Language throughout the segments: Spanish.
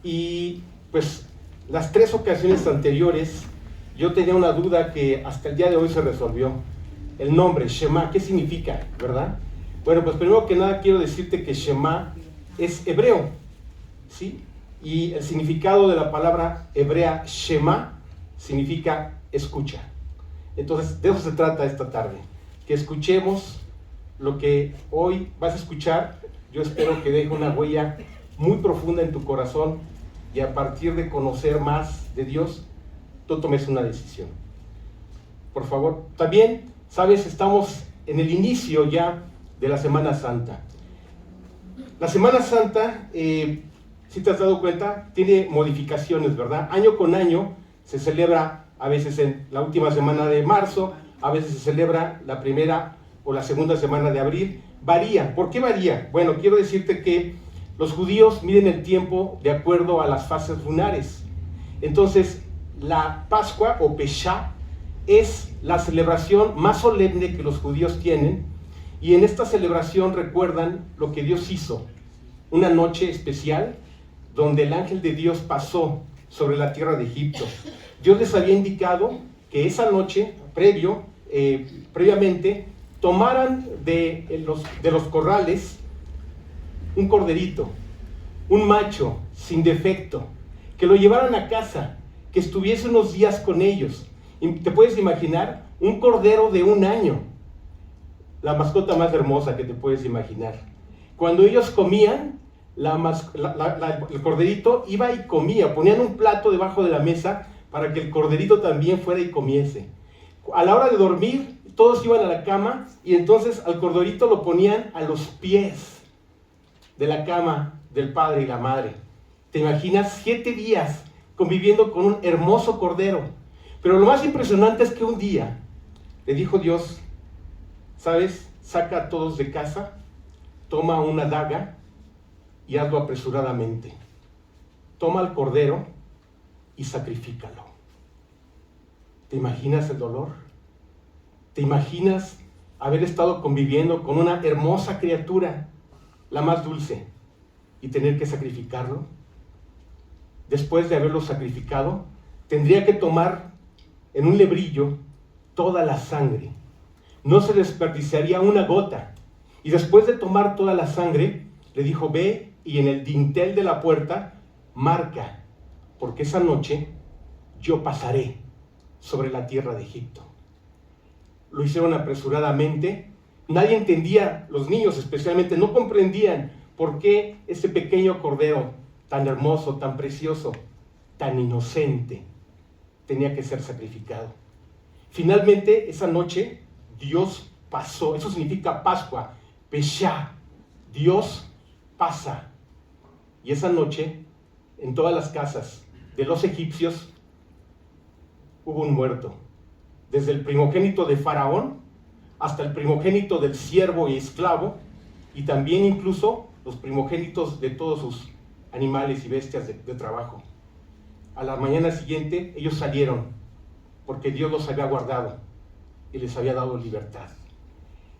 Y pues las 3 ocasiones anteriores yo tenía una duda que hasta el día de hoy se resolvió. El nombre, Shema, ¿qué significa, verdad? Bueno, pues primero que nada quiero decirte que Shema es hebreo, ¿sí? Y el significado de la palabra hebrea Shema significa escucha. Entonces, de eso se trata esta tarde, que escuchemos lo que hoy vas a escuchar. Yo espero que deje una huella muy profunda en tu corazón y a partir de conocer más de Dios, tú tomes una decisión. Por favor, también, sabes, estamos en el inicio ya de la Semana Santa. La Semana Santa, si te has dado cuenta, tiene modificaciones, ¿verdad? Año con año se celebra a veces en la última semana de marzo, a veces se celebra la primera o la segunda semana de abril. Varía. ¿Por qué varía? Bueno, quiero decirte que los judíos miden el tiempo de acuerdo a las fases lunares. Entonces, la Pascua o Pesha es la celebración más solemne que los judíos tienen, y en esta celebración recuerdan lo que Dios hizo. Una noche especial donde el ángel de Dios pasó sobre la tierra de Egipto. Dios les había indicado que esa noche, previamente, tomaran de los corrales un corderito, un macho sin defecto, que lo llevaran a casa, que estuviese unos días con ellos. Y te puedes imaginar un cordero de 1 año, la mascota más hermosa que te puedes imaginar. Cuando ellos comían, el corderito iba y comía, ponían un plato debajo de la mesa para que el corderito también fuera y comiese. A la hora de dormir, todos iban a la cama y entonces al corderito lo ponían a los pies de la cama del padre y la madre. ¿Te imaginas? 7 días conviviendo con un hermoso cordero. Pero lo más impresionante es que un día le dijo Dios, ¿sabes? Saca a todos de casa, toma una daga y hazlo apresuradamente. Toma al cordero y sacrifícalo. ¿Te imaginas el dolor? ¿Te imaginas haber estado conviviendo con una hermosa criatura, la más dulce, y tener que sacrificarlo? Después de haberlo sacrificado, tendría que tomar en un lebrillo toda la sangre. No se desperdiciaría una gota. Y después de tomar toda la sangre, le dijo, ve y en el dintel de la puerta marca, porque esa noche yo pasaré sobre la tierra de Egipto. Lo hicieron apresuradamente. Nadie entendía, los niños especialmente, no comprendían por qué ese pequeño cordero tan hermoso, tan precioso, tan inocente, tenía que ser sacrificado. Finalmente, esa noche, Dios pasó. Eso significa Pascua, Pesha. Dios pasa. Y esa noche, en todas las casas de los egipcios, hubo un muerto. Desde el primogénito de Faraón hasta el primogénito del siervo y esclavo, y también incluso los primogénitos de todos sus animales y bestias de trabajo. A la mañana siguiente ellos salieron porque Dios los había guardado y les había dado libertad.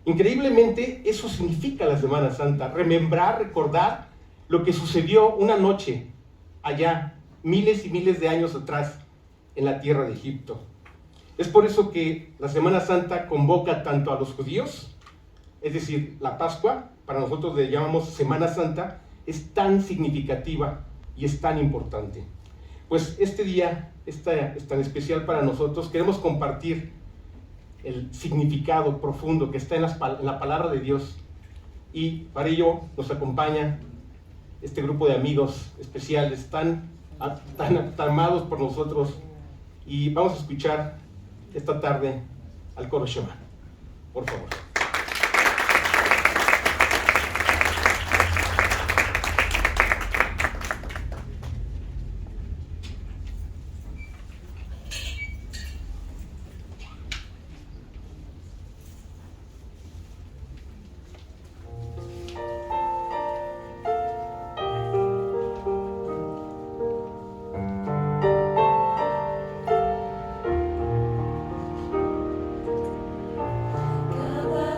Increíblemente, eso significa la Semana Santa, remembrar, recordar lo que sucedió una noche allá, miles y miles de años atrás, en la tierra de Egipto. Es por eso que la Semana Santa convoca tanto a los judíos, es decir, la Pascua, para nosotros le llamamos Semana Santa, es tan significativa y es tan importante. Pues este día es tan especial para nosotros. Queremos compartir el significado profundo que está en la palabra de Dios, y para ello nos acompaña este grupo de amigos especiales tan amados por nosotros, y vamos a escuchar esta tarde al coro Shema. Por favor. Cada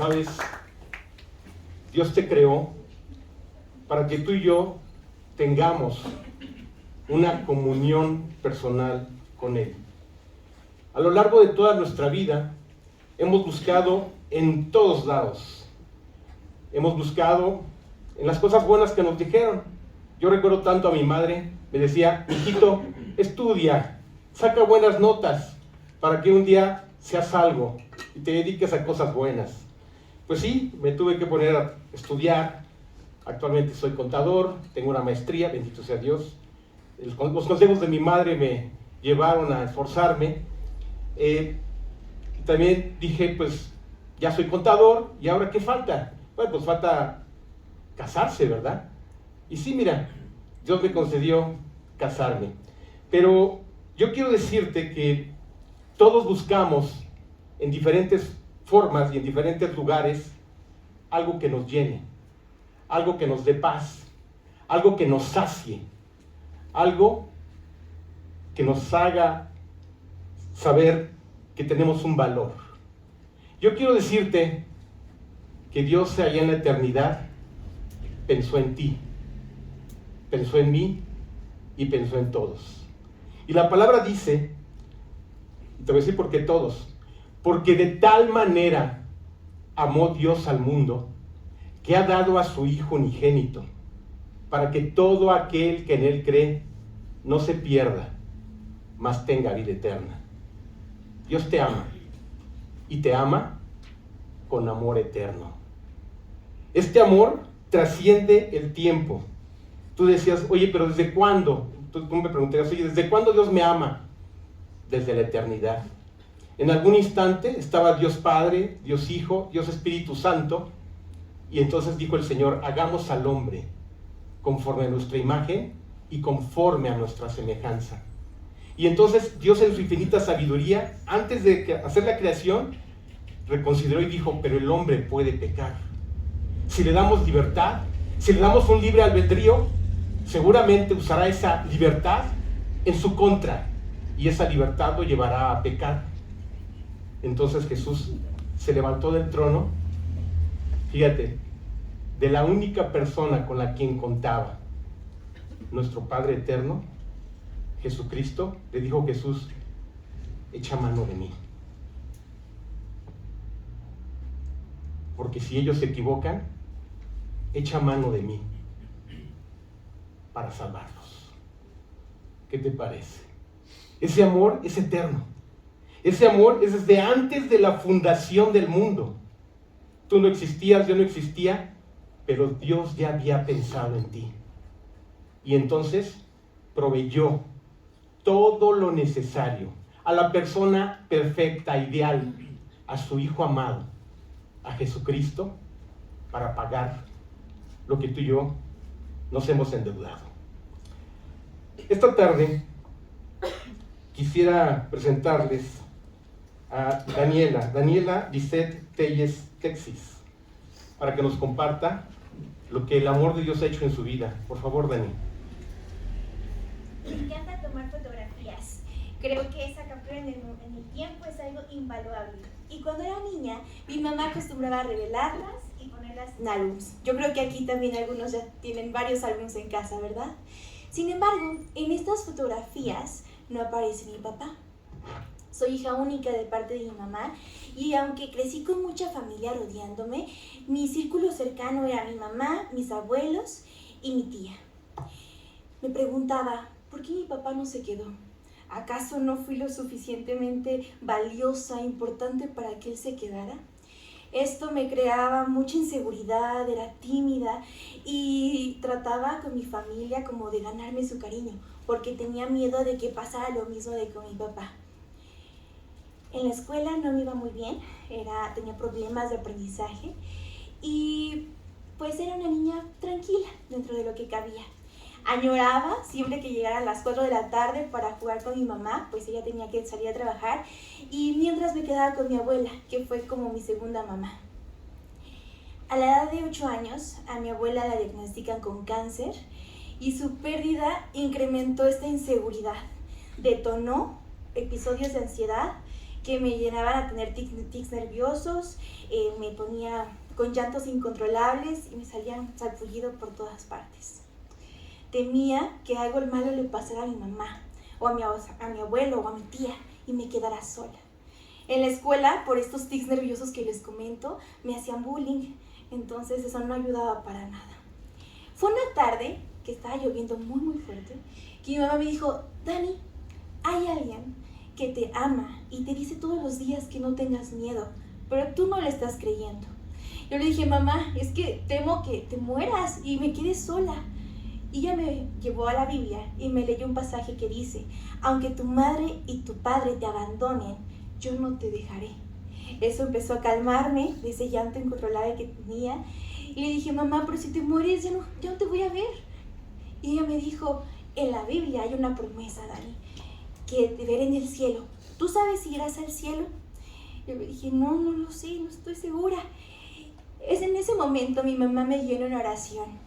Sabes, Dios te creó para que tú y yo tengamos una comunión personal con Él. A lo largo de toda nuestra vida hemos buscado en todos lados. Hemos buscado en las cosas buenas que nos dijeron. Yo recuerdo tanto a mi madre, me decía: hijito, estudia, saca buenas notas para que un día seas algo y te dediques a cosas buenas. Pues sí, me tuve que poner a estudiar. Actualmente soy contador, tengo una maestría, bendito sea Dios. Los consejos de mi madre me llevaron a esforzarme. También dije, pues ya soy contador, ¿y ahora qué falta? Bueno, pues falta casarse, ¿verdad? Y sí, mira, Dios me concedió casarme. Pero yo quiero decirte que todos buscamos en diferentes formas y en diferentes lugares algo que nos llene, algo que nos dé paz, algo que nos sacie, algo que nos haga saber que tenemos un valor. Yo quiero decirte que Dios allá en la eternidad pensó en ti, pensó en mí y pensó en todos. Y la palabra dice, te voy a decir por qué todos, porque de tal manera amó Dios al mundo que ha dado a su Hijo unigénito, para que todo aquel que en Él cree no se pierda, mas tenga vida eterna. Dios te ama, y te ama con amor eterno. Este amor trasciende el tiempo. Tú decías, oye, pero ¿desde cuándo? Tú me preguntarías, oye, ¿desde cuándo Dios me ama? Desde la eternidad. En algún instante estaba Dios Padre, Dios Hijo, Dios Espíritu Santo, y entonces dijo el Señor: hagamos al hombre conforme a nuestra imagen y conforme a nuestra semejanza. Y entonces Dios, en su infinita sabiduría, antes de hacer la creación, reconsideró y dijo: pero el hombre puede pecar. Si le damos libertad, si le damos un libre albedrío, seguramente usará esa libertad en su contra, y esa libertad lo llevará a pecar. Entonces Jesús se levantó del trono, fíjate, de la única persona con la quien contaba, nuestro Padre eterno, Jesucristo. Le dijo Jesús: echa mano de mí, porque si ellos se equivocan, echa mano de mí para salvarlos. ¿Qué te parece? Ese amor es eterno. Ese amor es desde antes de la fundación del mundo. Tú no existías, yo no existía, pero Dios ya había pensado en ti. Y entonces proveyó todo lo necesario a la persona perfecta, ideal, a su Hijo amado, a Jesucristo, para pagar lo que tú y yo nos hemos endeudado. Esta tarde quisiera presentarles a Daniela Lisette Telles Texis, para que nos comparta lo que el amor de Dios ha hecho en su vida. Por favor, Dani. Me encanta tomar fotografías. Creo que esa captura en el tiempo es algo invaluable. Y cuando era niña, mi mamá acostumbraba a revelarlas y ponerlas en álbums. Yo creo que aquí también algunos ya tienen varios álbums en casa, ¿verdad? Sin embargo, en estas fotografías no aparece mi papá. Soy hija única de parte de mi mamá, y aunque crecí con mucha familia rodeándome, mi círculo cercano era mi mamá, mis abuelos y mi tía. Me preguntaba, ¿por qué mi papá no se quedó? ¿Acaso no fui lo suficientemente valiosa e importante para que él se quedara? Esto me creaba mucha inseguridad, era tímida y trataba con mi familia como de ganarme su cariño, porque tenía miedo de que pasara lo mismo de con mi papá. En la escuela no me iba muy bien, tenía problemas de aprendizaje y pues era una niña tranquila dentro de lo que cabía. Añoraba siempre que llegaran las 4 de la tarde para jugar con mi mamá, pues ella tenía que salir a trabajar, y mientras me quedaba con mi abuela, que fue como mi segunda mamá. A la edad de 8 años, a mi abuela la diagnostican con cáncer y su pérdida incrementó esta inseguridad, detonó episodios de ansiedad que me llenaban a tener tics nerviosos, me ponía con llantos incontrolables y me salían salpullido por todas partes. Temía que algo malo le pasara a mi mamá, o a mi abuelo, o a mi tía, y me quedara sola. En la escuela, por estos tics nerviosos que les comento, me hacían bullying, entonces eso no ayudaba para nada. Fue una tarde, que estaba lloviendo muy muy fuerte, que mi mamá me dijo: Dani, hay alguien que te ama y te dice todos los días que no tengas miedo, pero tú no le estás creyendo. Yo le dije: mamá, es que temo que te mueras y me quedes sola. Y ella me llevó a la Biblia y me leyó un pasaje que dice: aunque tu madre y tu padre te abandonen, yo no te dejaré. Eso empezó a calmarme de ese llanto incontrolable que tenía. Y le dije: mamá, pero si te mueres, ya no te voy a ver. Y ella me dijo: en la Biblia hay una promesa, Dani, que te veré en el cielo. ¿Tú sabes si irás al cielo? Yo le dije: no lo sé, no estoy segura. Es en ese momento mi mamá me llenó una oración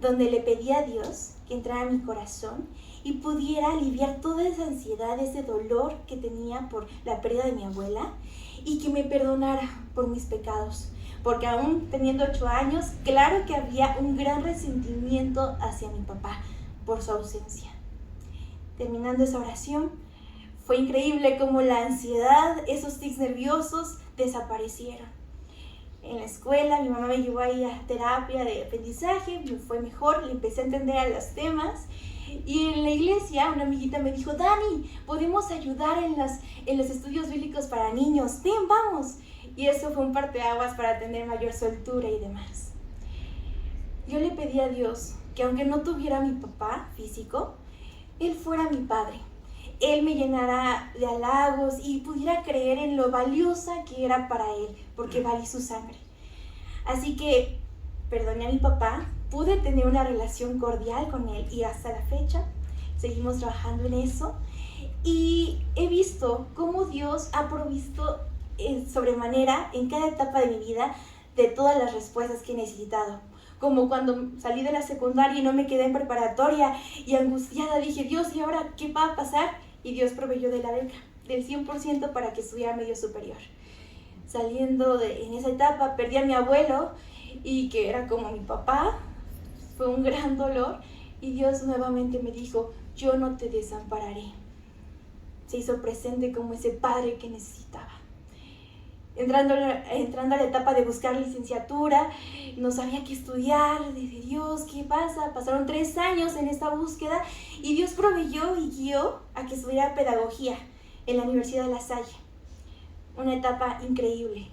donde le pedí a Dios que entrara a mi corazón y pudiera aliviar toda esa ansiedad, ese dolor que tenía por la pérdida de mi abuela, y que me perdonara por mis pecados. Porque aún teniendo 8 años, claro que había un gran resentimiento hacia mi papá por su ausencia. Terminando esa oración, fue increíble cómo la ansiedad, esos tics nerviosos desaparecieron. En la escuela mi mamá me llevó ahí a terapia de aprendizaje, me fue mejor, le empecé a entender a los temas. Y en la iglesia una amiguita me dijo: Dani, podemos ayudar en los estudios bíblicos para niños, ven, vamos. Y eso fue un parteaguas para tener mayor soltura y demás. Yo le pedí a Dios que aunque no tuviera a mi papá físico, Él fuera mi padre. Él me llenara de halagos y pudiera creer en lo valiosa que era para Él, porque valí su sangre. Así que perdoné a mi papá, pude tener una relación cordial con él y hasta la fecha seguimos trabajando en eso. Y he visto cómo Dios ha provisto sobremanera en cada etapa de mi vida de todas las respuestas que he necesitado. Como cuando salí de la secundaria y no me quedé en preparatoria y angustiada dije: Dios, ¿y ahora qué va a pasar? Y Dios proveyó de la beca, del 100% para que estudiara medio superior. Saliendo en esa etapa perdí a mi abuelo, y que era como mi papá, fue un gran dolor, y Dios nuevamente me dijo: yo no te desampararé. Se hizo presente como ese padre que necesitaba. Entrando a la etapa de buscar licenciatura, no sabía qué estudiar, dije: Dios, ¿qué pasa? Pasaron 3 años en esta búsqueda y Dios proveyó y guió a que estudiara pedagogía en la Universidad de La Salle. Una etapa increíble.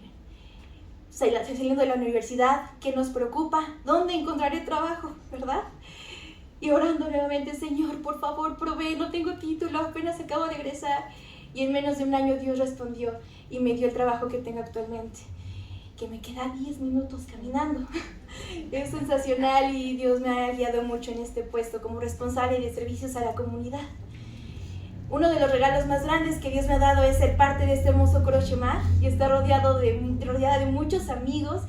Saliendo de la universidad, ¿qué nos preocupa? ¿Dónde encontraré trabajo? ¿Verdad? Y orando nuevamente: Señor, por favor, provee, no tengo título, apenas acabo de egresar. Y en menos de 1 año Dios respondió y me dio el trabajo que tengo actualmente, que me queda 10 minutos caminando. Es sensacional y Dios me ha guiado mucho en este puesto como responsable de servicios a la comunidad. Uno de los regalos más grandes que Dios me ha dado es ser parte de este hermoso Coro Shema y estar rodeada de muchos amigos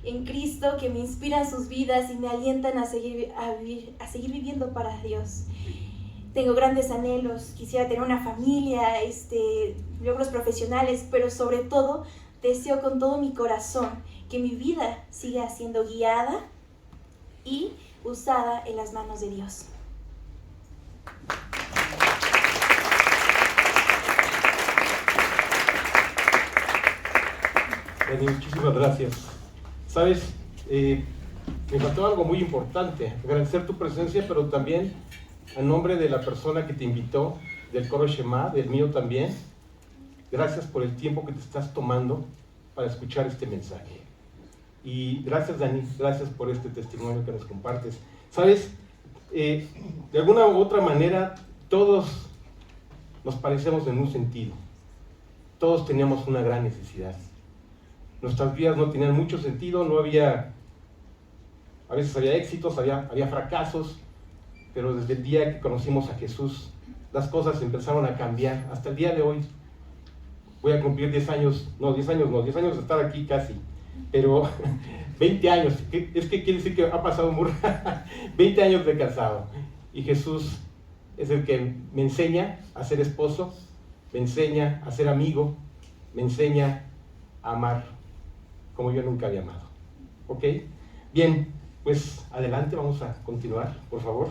en Cristo que me inspiran sus vidas y me alientan a seguir viviendo para Dios. Tengo grandes anhelos, quisiera tener una familia, logros profesionales, pero sobre todo deseo con todo mi corazón que mi vida siga siendo guiada y usada en las manos de Dios. Dani, muchísimas gracias. Sabes, me faltó algo muy importante: agradecer tu presencia, pero también a nombre de la persona que te invitó, del Coro Shema, del mío también, gracias por el tiempo que te estás tomando para escuchar este mensaje. Y gracias, Dani, gracias por este testimonio que nos compartes. Sabes, de alguna u otra manera, todos nos parecemos en un sentido. Todos teníamos una gran necesidad. Nuestras vidas no tenían mucho sentido, a veces había éxitos, había fracasos, pero desde el día que conocimos a Jesús, las cosas empezaron a cambiar. Hasta el día de hoy, voy a cumplir 10 años de estar aquí casi, pero 20 años, es que quiere decir que ha pasado 20 años de casado, y Jesús es el que me enseña a ser esposo, me enseña a ser amigo, me enseña a amar como yo nunca había amado. ¿Ok? Bien, pues adelante, vamos a continuar, por favor.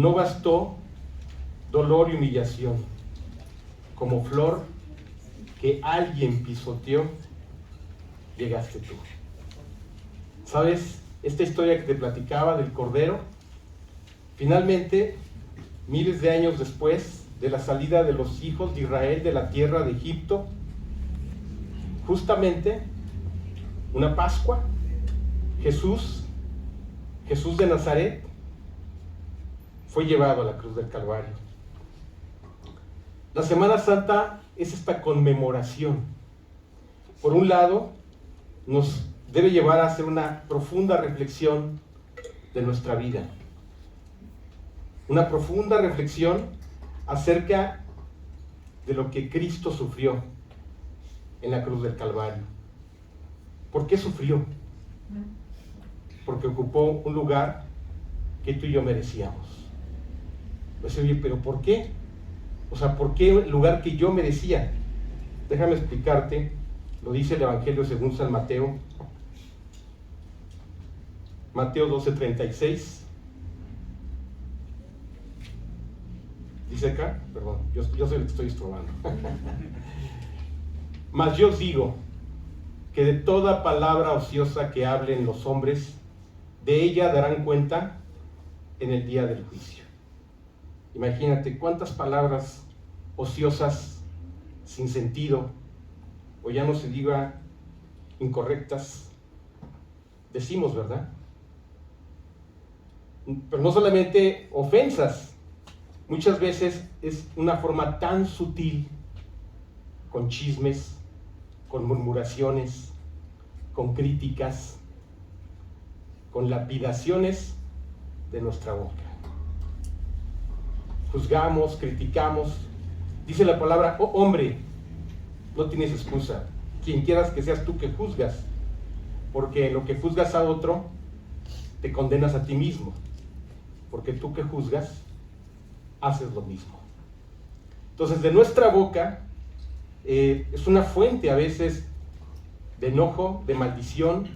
no bastó dolor y humillación. Como flor que alguien pisoteó, llegaste tú. ¿Sabes? Esta historia que te platicaba del Cordero, finalmente, miles de años después de la salida de los hijos de Israel de la tierra de Egipto, justamente una Pascua, Jesús de Nazaret, fue llevado a la cruz del Calvario. La Semana Santa es esta conmemoración. Por un lado, nos debe llevar a hacer una profunda reflexión de nuestra vida. Una profunda reflexión acerca de lo que Cristo sufrió en la cruz del Calvario. ¿Por qué sufrió? Porque ocupó un lugar que tú y yo merecíamos. Pues, oye, ¿pero por qué? O sea, ¿por qué el lugar que yo merecía? Déjame explicarte, lo dice el Evangelio según San Mateo. Mateo 12:36. Dice acá, perdón, yo soy el que estoy estrobando. Mas yo os digo que de toda palabra ociosa que hablen los hombres, de ella darán cuenta en el día del juicio. Imagínate cuántas palabras ociosas, sin sentido, o ya no se diga incorrectas, decimos, ¿verdad? Pero no solamente ofensas, muchas veces es una forma tan sutil, con chismes, con murmuraciones, con críticas, con lapidaciones de nuestra boca. Juzgamos, criticamos. Dice la palabra, oh hombre, no tienes excusa. Quien quieras que seas tú que juzgas, porque en lo que juzgas a otro, te condenas a ti mismo, porque tú que juzgas, haces lo mismo. Entonces, de nuestra boca es una fuente a veces de enojo, de maldición,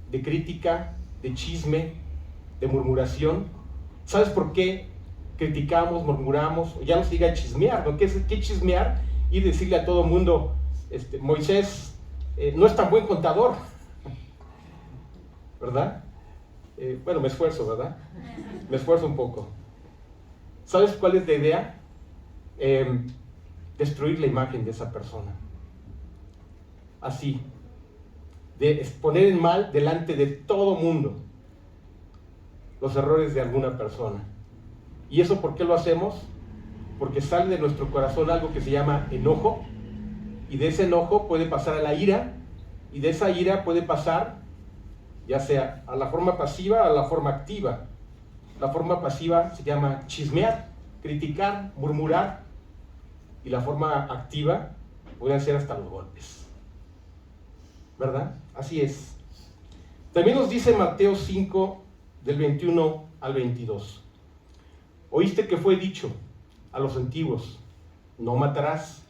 de crítica, de chisme, de murmuración. ¿Sabes por qué criticamos, murmuramos? Ya no se diga chismear, ¿no? ¿Qué chismear? Y decirle a todo mundo, Moisés no es tan buen contador, ¿verdad? Bueno, me esfuerzo, ¿verdad? Me esfuerzo un poco. ¿Sabes cuál es la idea? Destruir la imagen de esa persona. Así, de exponer en mal delante de todo mundo los errores de alguna persona. ¿Y eso por qué lo hacemos? Porque sale de nuestro corazón algo que se llama enojo, y de ese enojo puede pasar a la ira, y de esa ira puede pasar ya sea a la forma pasiva o a la forma activa. La forma pasiva se llama chismear, criticar, murmurar, y la forma activa pueden ser hasta los golpes, ¿verdad? Así es. También nos dice Mateo 5, del 21 al 22. Oíste que fue dicho a los antiguos, no matarás,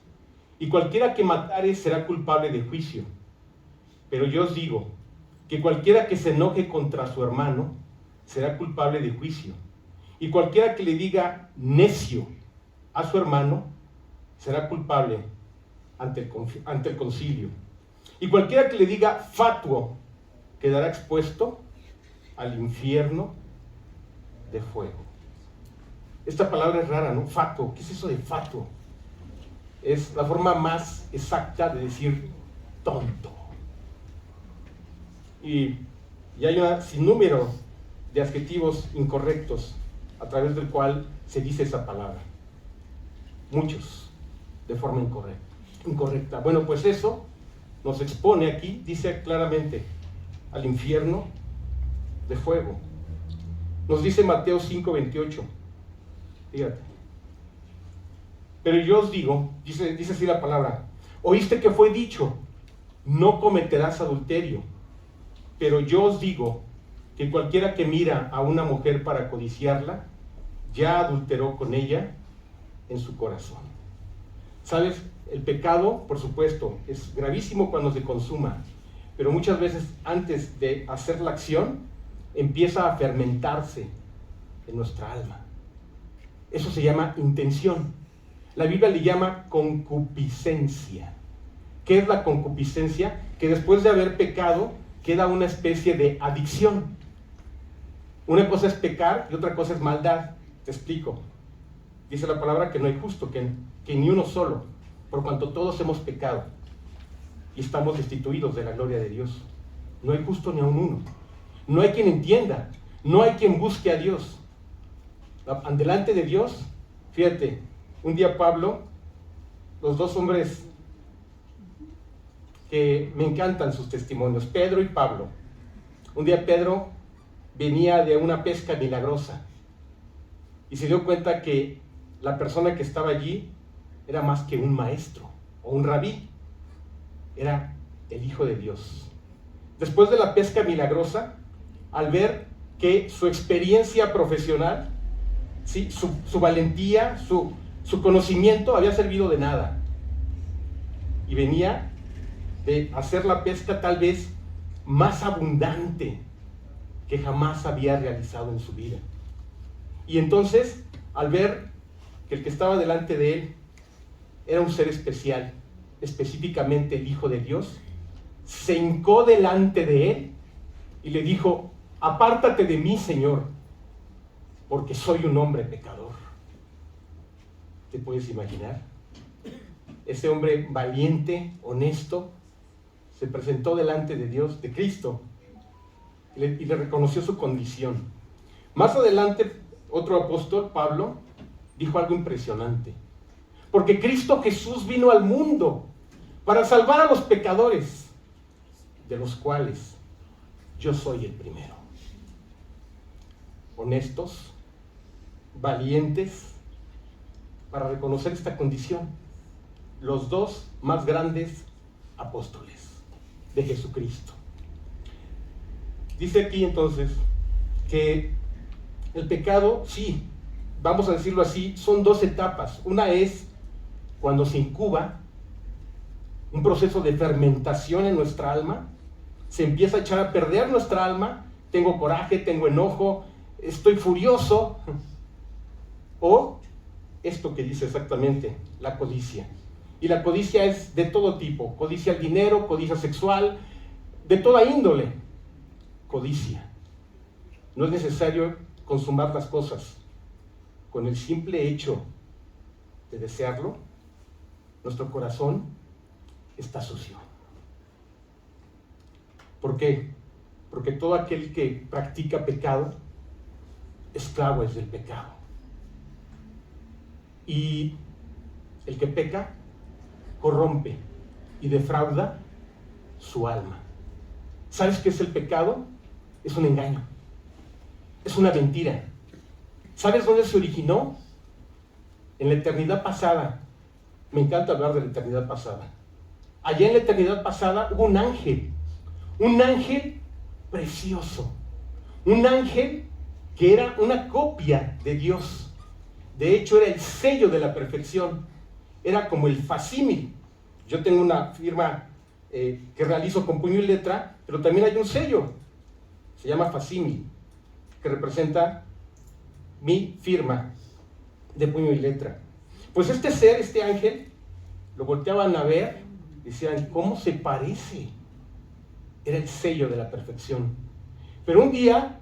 y cualquiera que matare será culpable de juicio. Pero yo os digo que cualquiera que se enoje contra su hermano será culpable de juicio, y cualquiera que le diga necio a su hermano será culpable ante el concilio, y cualquiera que le diga fatuo quedará expuesto al infierno de fuego. Esta palabra es rara, ¿no? Fatuo. ¿Qué es eso de fatuo? Es la forma más exacta de decir tonto. Y hay un sinnúmero de adjetivos incorrectos a través del cual se dice esa palabra. Muchos de forma incorrecta. Bueno, pues eso nos expone aquí, dice claramente, al infierno de fuego. Nos dice Mateo 5:28. Fíjate. Pero yo os digo, dice así la palabra, oíste que fue dicho, no cometerás adulterio. Pero yo os digo que cualquiera que mira a una mujer para codiciarla, ya adulteró con ella en su corazón. ¿Sabes? El pecado, por supuesto, es gravísimo cuando se consuma, pero muchas veces antes de hacer la acción, empieza a fermentarse en nuestra alma. Eso se llama intención. La Biblia le llama concupiscencia. ¿Qué es la concupiscencia? Que después de haber pecado queda una especie de adicción. Una cosa es pecar y otra cosa es maldad. Te explico. Dice la palabra que no hay justo, que ni uno solo, por cuanto todos hemos pecado y estamos destituidos de la gloria de Dios. No hay justo ni aun uno. No hay quien entienda, no hay quien busque a Dios. Delante de Dios, fíjate, un día Pablo, los dos hombres que me encantan sus testimonios, Pedro y Pablo. Un día Pedro venía de una pesca milagrosa y se dio cuenta que la persona que estaba allí era más que un maestro o un rabí, era el Hijo de Dios. Después de la pesca milagrosa, al ver que su experiencia profesional, ¿sí?, su valentía, su conocimiento había servido de nada, y venía de hacer la pesca tal vez más abundante que jamás había realizado en su vida. Y entonces, al ver que el que estaba delante de él era un ser especial, específicamente el Hijo de Dios, se hincó delante de él y le dijo: apártate de mí, Señor, porque soy un hombre pecador. ¿Te puedes imaginar? Ese hombre valiente, honesto, se presentó delante de Dios, de Cristo, y le reconoció su condición. Más adelante, otro apóstol, Pablo, dijo algo impresionante. Porque Cristo Jesús vino al mundo para salvar a los pecadores, de los cuales yo soy el primero. Honestos, valientes, para reconocer esta condición. Los dos más grandes apóstoles de Jesucristo. Dice aquí entonces que el pecado, sí, vamos a decirlo así, son dos etapas. Una es cuando se incuba un proceso de fermentación en nuestra alma, se empieza a echar a perder nuestra alma, tengo coraje, tengo enojo, estoy furioso, o esto que dice exactamente, la codicia. Y la codicia es de todo tipo, codicia al dinero, codicia sexual, de toda índole, codicia. No es necesario consumar las cosas. Con el simple hecho de desearlo, nuestro corazón está sucio. ¿Por qué? Porque todo aquel que practica pecado, esclavo es del pecado. Y el que peca, corrompe y defrauda su alma. ¿Sabes qué es el pecado? Es un engaño. Es una mentira. ¿Sabes dónde se originó? En la eternidad pasada. Me encanta hablar de la eternidad pasada. Allá en la eternidad pasada hubo un ángel precioso, un ángel que era una copia de Dios. De hecho, era el sello de la perfección, era como el facsímil. Yo tengo una firma que realizo con puño y letra, pero también hay un sello, se llama facsímil, que representa mi firma de puño y letra. Pues este ser, este ángel, lo volteaban a ver, decían, ¿cómo se parece? Era el sello de la perfección. Pero un día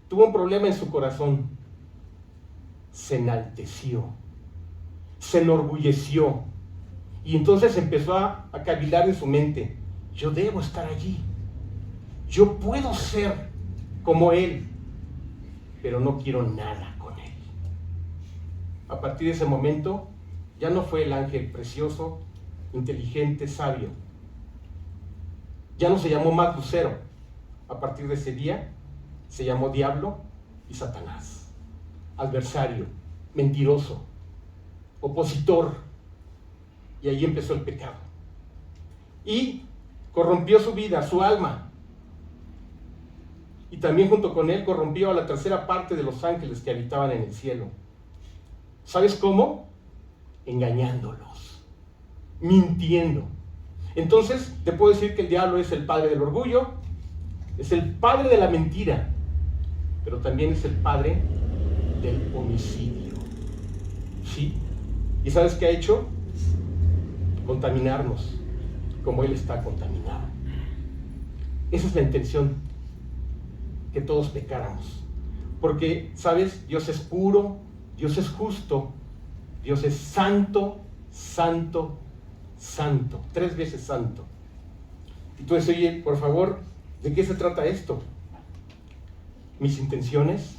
tuvo un problema en su corazón. Se enalteció, se enorgulleció, y entonces empezó a cavilar en su mente: yo debo estar allí, yo puedo ser como él, pero no quiero nada con él. A partir de ese momento ya no fue el ángel precioso, inteligente, sabio. Ya no se llamó más Lucero. A partir de ese día se llamó Diablo y Satanás. Adversario, mentiroso, opositor. Y ahí empezó el pecado. Y corrompió su vida, su alma. Y también junto con él corrompió a la tercera parte de los ángeles que habitaban en el cielo. ¿Sabes cómo? Engañándolos, mintiendo. Entonces te puedo decir que el diablo es el padre del orgullo, es el padre de la mentira, pero también es el padre del homicidio. ¿Sí? ¿Y sabes qué ha hecho? Contaminarnos, como Él está contaminado. Esa es la intención, que todos pecáramos. Porque, ¿sabes? Dios es puro, Dios es justo, Dios es santo, santo, santo, 3 veces santo. Y tú dices, oye, por favor, ¿de qué se trata esto? Mis intenciones,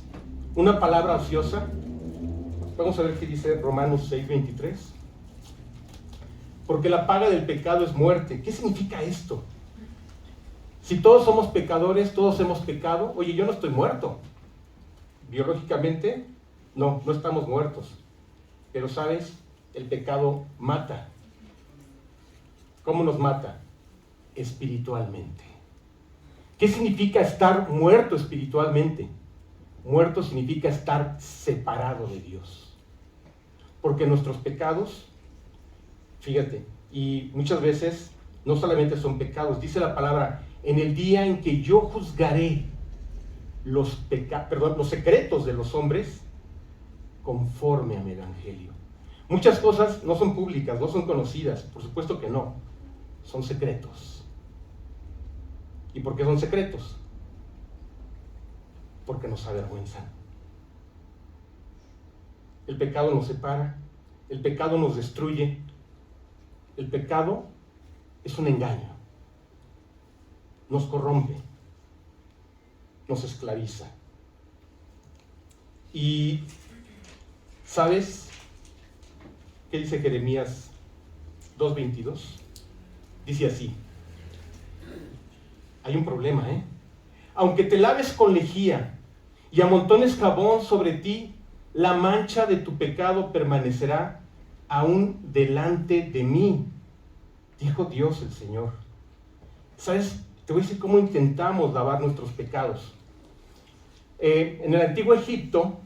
una palabra ociosa. Vamos a ver qué dice Romanos 6:23. Porque la paga del pecado es muerte. ¿Qué significa esto? Si todos somos pecadores, todos hemos pecado, oye, yo no estoy muerto. Biológicamente, no estamos muertos. Pero, ¿sabes? El pecado mata. ¿Cómo nos mata? Espiritualmente. ¿Qué significa estar muerto espiritualmente? Muerto significa estar separado de Dios. Porque nuestros pecados, fíjate, y muchas veces no solamente son pecados, dice la palabra, en el día en que yo juzgaré los secretos de los hombres conforme a mi evangelio. Muchas cosas no son públicas, no son conocidas, por supuesto que no, son secretos. ¿Y por qué son secretos? Porque nos avergüenzan. El pecado nos separa, el pecado nos destruye, el pecado es un engaño, nos corrompe, nos esclaviza. Y ¿sabes qué dice Jeremías 2:22? Dice así, hay un problema, aunque te laves con lejía y amontones jabón sobre ti, la mancha de tu pecado permanecerá aún delante de mí, dijo Dios el Señor. ¿Sabes? Te voy a decir cómo intentamos lavar nuestros pecados. En el antiguo Egipto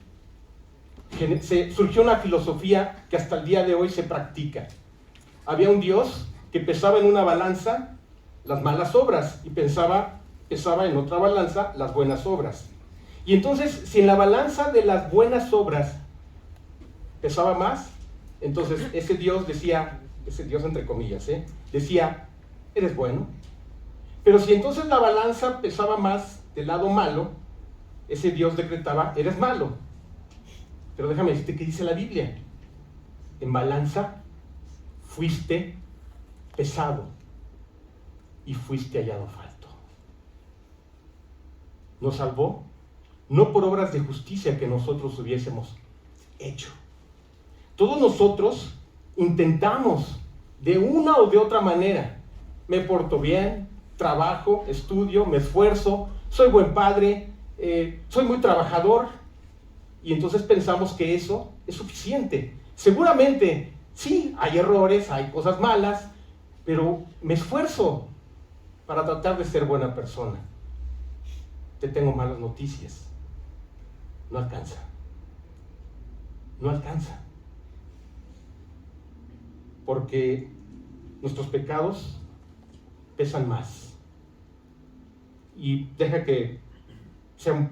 surgió una filosofía que hasta el día de hoy se practica. Había un Dios que pesaba en una balanza las malas obras y pesaba en otra balanza las buenas obras. Y entonces, si en la balanza de las buenas obras pesaba más, entonces ese Dios decía, ese Dios entre comillas, decía, eres bueno. Pero si entonces la balanza pesaba más del lado malo, ese Dios decretaba, eres malo. Pero déjame decirte qué dice la Biblia. En balanza fuiste pesado y fuiste hallado falto. Nos salvó, no por obras de justicia que nosotros hubiésemos hecho. Todos nosotros intentamos de una o de otra manera. Me porto bien, trabajo, estudio, me esfuerzo, soy buen padre, soy muy trabajador, y entonces pensamos que eso es suficiente. Seguramente, sí, hay errores, hay cosas malas, pero me esfuerzo para tratar de ser buena persona. Te tengo malas noticias. No alcanza. No alcanza. Porque nuestros pecados pesan más. Y deja que sea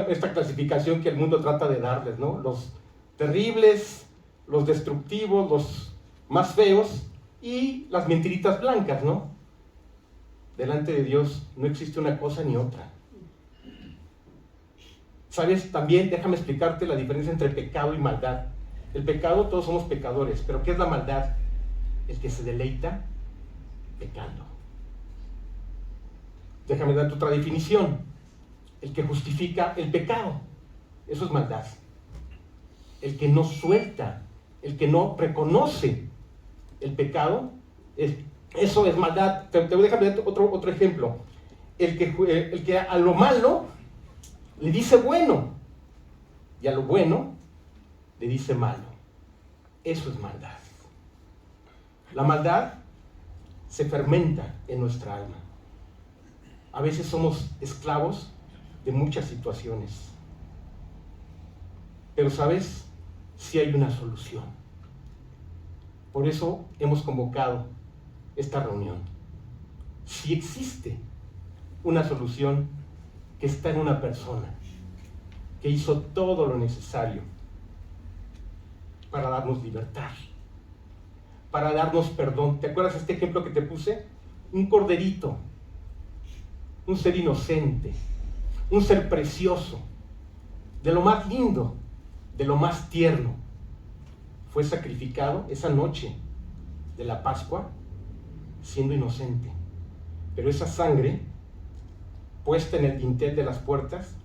esta clasificación que el mundo trata de darles, ¿no? Los terribles, los destructivos, los más feos y las mentiritas blancas, ¿no? Delante de Dios no existe una cosa ni otra. ¿Sabes? También déjame explicarte la diferencia entre pecado y maldad. El pecado, todos somos pecadores, pero ¿qué es la maldad? El que se deleita pecando. Déjame darte otra definición. El que justifica el pecado, eso es maldad. El que no suelta, el que no reconoce el pecado, eso es maldad. Te voy a dejar ver otro ejemplo. El que a lo malo le dice bueno, y a lo bueno le dice malo. Eso es maldad. La maldad se fermenta en nuestra alma. A veces somos esclavos de muchas situaciones. Pero ¿sabes? Sí hay una solución. Por eso hemos convocado esta reunión. Si existe una solución que está en una persona que hizo todo lo necesario para darnos libertad, para darnos perdón. ¿Te acuerdas este ejemplo que te puse? Un corderito, un ser inocente, un ser precioso, de lo más lindo, de lo más tierno, fue sacrificado esa noche de la Pascua siendo inocente. Pero esa sangre puesta en el dintel de las puertas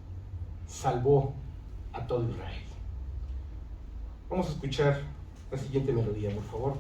salvó a todo Israel. Vamos a escuchar la siguiente melodía, por favor.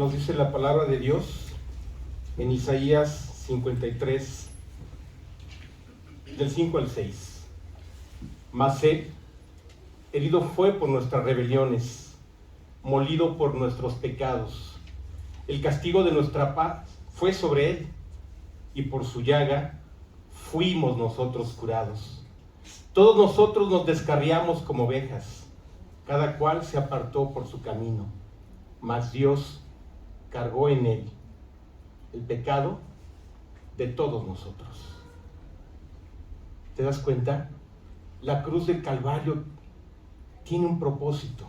Nos dice la palabra de Dios en Isaías 53, del 5 al 6. Mas él, herido fue por nuestras rebeliones, molido por nuestros pecados. El castigo de nuestra paz fue sobre él, y por su llaga fuimos nosotros curados. Todos nosotros nos descarriamos como ovejas, cada cual se apartó por su camino, mas Dios cargó en él el pecado de todos nosotros. ¿Te das cuenta? La cruz del Calvario tiene un propósito,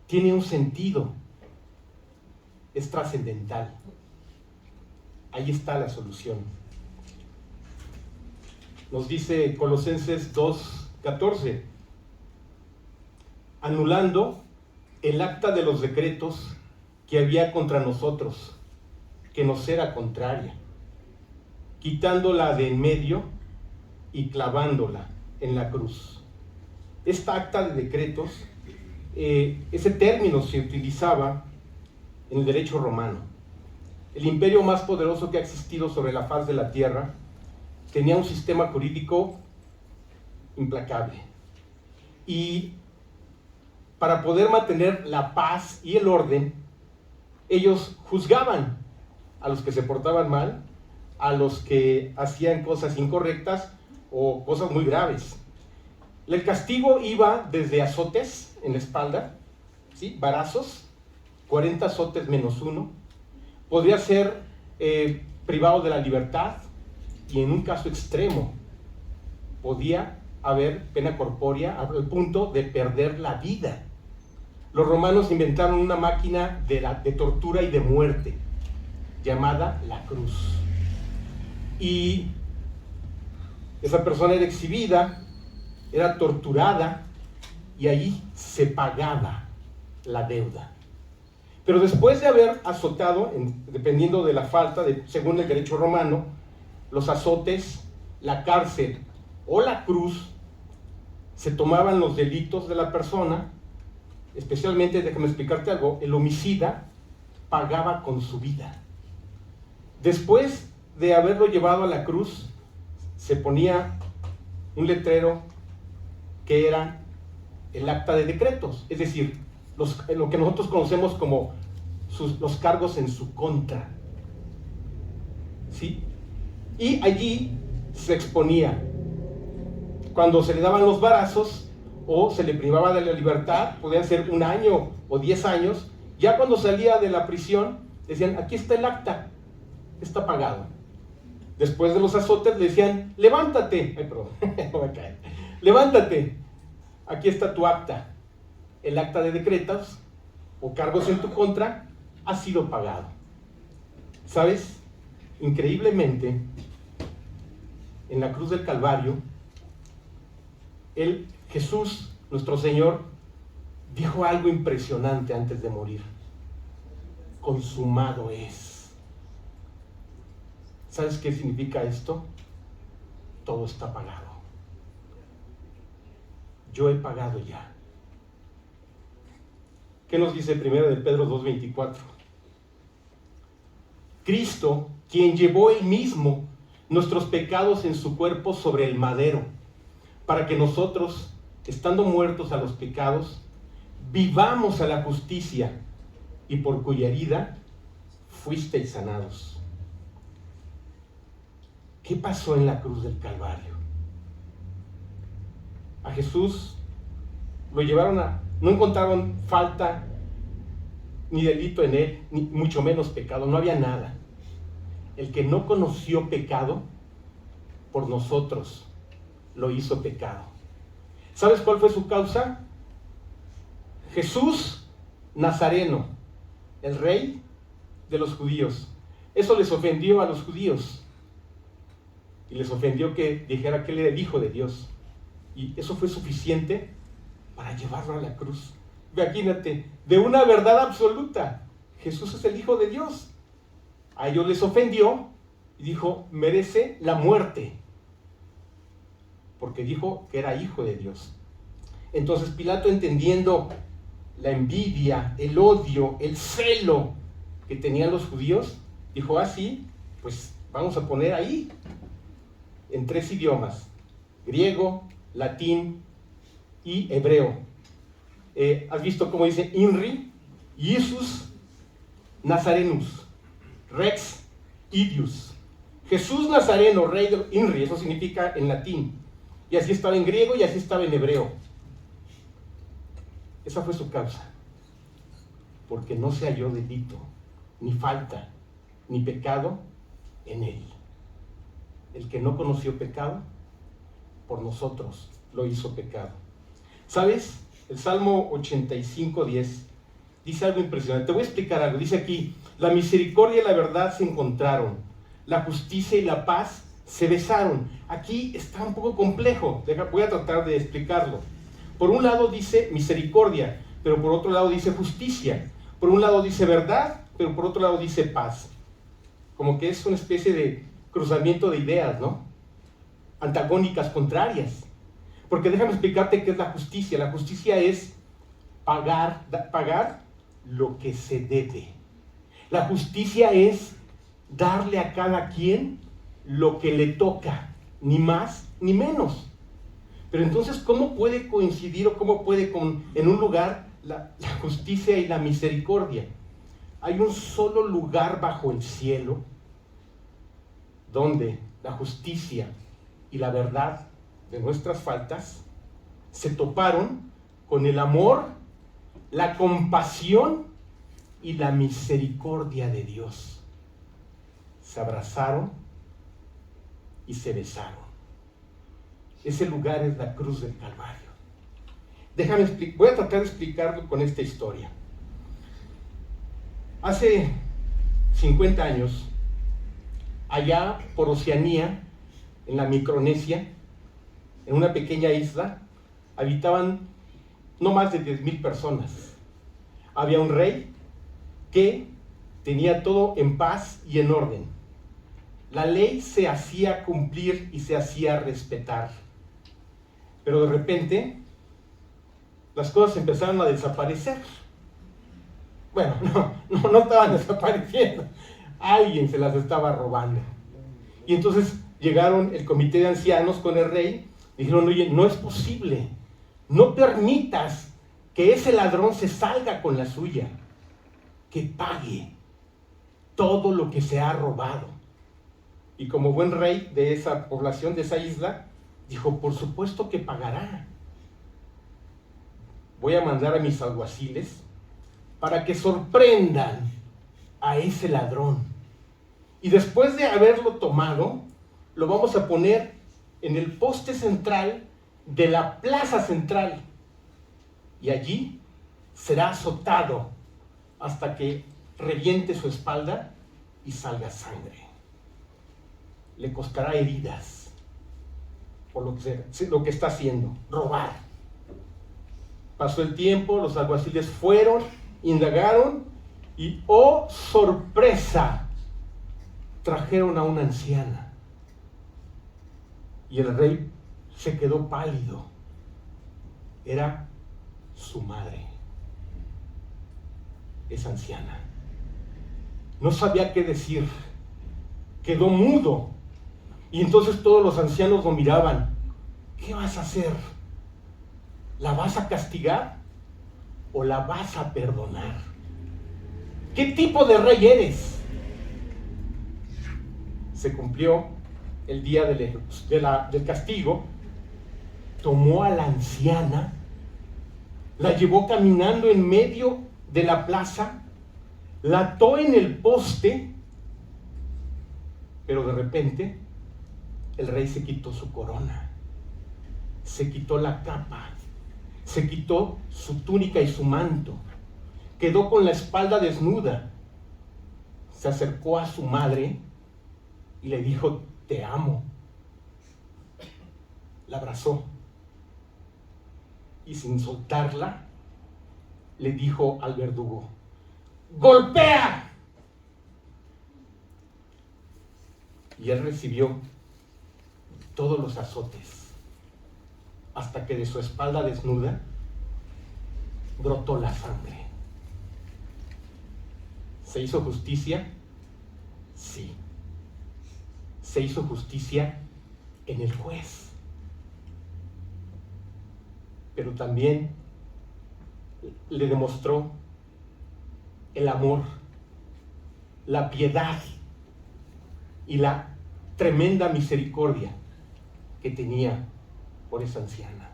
tiene un sentido, es trascendental. Ahí está la solución. Nos dice Colosenses 2:14, anulando el acta de los decretos que había contra nosotros, que nos era contraria, quitándola de en medio y clavándola en la cruz. Esta acta de decretos, ese término se utilizaba en el derecho romano. El imperio más poderoso que ha existido sobre la faz de la tierra tenía un sistema jurídico implacable. Y para poder mantener la paz y el orden, ellos juzgaban a los que se portaban mal, a los que hacían cosas incorrectas o cosas muy graves. El castigo iba desde azotes en la espalda, ¿sí? Varazos, 40 azotes menos uno. Podría ser privado de la libertad, y en un caso extremo podía haber pena corpórea al punto de perder la vida. Los romanos inventaron una máquina de tortura y de muerte llamada la cruz. Y esa persona era exhibida, era torturada, y ahí se pagaba la deuda. Pero después de haber azotado, dependiendo de la falta, según el derecho romano, los azotes, la cárcel o la cruz, se tomaban los delitos de la persona, especialmente, déjame explicarte algo, el homicida pagaba con su vida. Después de haberlo llevado a la cruz, se ponía un letrero que era el acta de decretos, es decir, lo que nosotros conocemos como los cargos en su contra, ¿sí? Y allí se exponía cuando se le daban los varazos o se le privaba de la libertad, podían ser 1 año o 10 años. Ya cuando salía de la prisión decían, aquí está el acta, está pagado. Después de los azotes le decían, levántate, ay, perdón, no me cae. Levántate, aquí está tu acta. El acta de decretos o cargos en tu contra ha sido pagado. ¿Sabes? Increíblemente, en la cruz del Calvario, Jesús, nuestro Señor, dijo algo impresionante antes de morir. Consumado es. ¿Sabes qué significa esto? Todo está pagado. Yo he pagado ya. ¿Qué nos dice 1 de Pedro 2:24? Cristo, quien llevó él mismo nuestros pecados en su cuerpo sobre el madero, para que nosotros, estando muertos a los pecados, vivamos a la justicia, y por cuya herida fuisteis sanados. ¿Qué pasó en la cruz del Calvario? A Jesús lo llevaron no encontraron falta ni delito en él, ni mucho menos pecado, no había nada. El que no conoció pecado, por nosotros lo hizo pecado. ¿Sabes cuál fue su causa? Jesús Nazareno, el rey de los judíos. Eso les ofendió a los judíos. Y les ofendió que dijera que él era el Hijo de Dios. Y eso fue suficiente para llevarlo a la cruz. Imagínate, de una verdad absoluta. Jesús es el Hijo de Dios. A ellos les ofendió y dijo, merece la muerte. Porque dijo que era Hijo de Dios. Entonces Pilato, entendiendo la envidia, el odio, el celo que tenían los judíos, dijo, sí, pues vamos a poner ahí, en 3 idiomas, griego, latín y hebreo. ¿Has visto cómo dice INRI? Jesús Nazarenus, Rex Idius. Jesús Nazareno, rey de INRI, eso significa en latín. Y así estaba en griego y así estaba en hebreo. Esa fue su causa. Porque no se halló delito, ni falta, ni pecado en él. El que no conoció pecado, por nosotros lo hizo pecado. ¿Sabes? El Salmo 85:10 dice algo impresionante. Te voy a explicar algo. Dice aquí: la misericordia y la verdad se encontraron, la justicia y la paz se besaron. Aquí está un poco complejo. Voy a tratar de explicarlo. Por un lado dice misericordia, pero por otro lado dice justicia. Por un lado dice verdad, pero por otro lado dice paz. Como que es una especie de cruzamiento de ideas, ¿no? Antagónicas, contrarias. Porque déjame explicarte qué es la justicia. La justicia es pagar lo que se debe. La justicia es darle a cada quien lo que le toca, ni más ni menos. Pero entonces, ¿cómo puede coincidir o cómo puede en un lugar la justicia y la misericordia? Hay un solo lugar bajo el cielo donde la justicia y la verdad de nuestras faltas se toparon con el amor, la compasión y la misericordia de Dios. Se abrazaron y se besaron. Ese lugar es la cruz del Calvario. Voy a tratar de explicarlo con esta historia. Hace 50 años, allá por Oceanía, en la Micronesia, en una pequeña isla, habitaban no más de 10,000 personas. Había un rey que tenía todo en paz y en orden. La ley se hacía cumplir y se hacía respetar. Pero de repente, las cosas empezaron a desaparecer. Bueno, no estaban desapareciendo. Alguien se las estaba robando. Y entonces llegaron el comité de ancianos con el rey. Dijeron: oye, no es posible. No permitas que ese ladrón se salga con la suya. Que pague todo lo que se ha robado. Y como buen rey de esa población, de esa isla, dijo: por supuesto que pagará. Voy a mandar a mis alguaciles para que sorprendan a ese ladrón. Y después de haberlo tomado, lo vamos a poner en el poste central de la plaza central. Y allí será azotado hasta que reviente su espalda y salga sangre. Le costará heridas por lo que está haciendo, robar. Pasó el tiempo, los alguaciles fueron, indagaron y, ¡oh sorpresa!, trajeron a una anciana. Y el rey se quedó pálido. Era su madre. Esa anciana. No sabía qué decir. Quedó mudo. Y entonces todos los ancianos lo miraban. ¿Qué vas a hacer? ¿La vas a castigar o la vas a perdonar? ¿Qué tipo de rey eres? Se cumplió el día del castigo. Tomó a la anciana, la llevó caminando en medio de la plaza, la ató en el poste, pero de repente el rey se quitó su corona, se quitó la capa, se quitó su túnica y su manto, quedó con la espalda desnuda, se acercó a su madre y le dijo: te amo. La abrazó y sin soltarla le dijo al verdugo: ¡golpea! Y él recibió todos los azotes hasta que de su espalda desnuda brotó la sangre. ¿Se hizo justicia? Sí. Se hizo justicia en el juez. Pero también le demostró el amor, la piedad y la tremenda misericordia que tenía por esa anciana.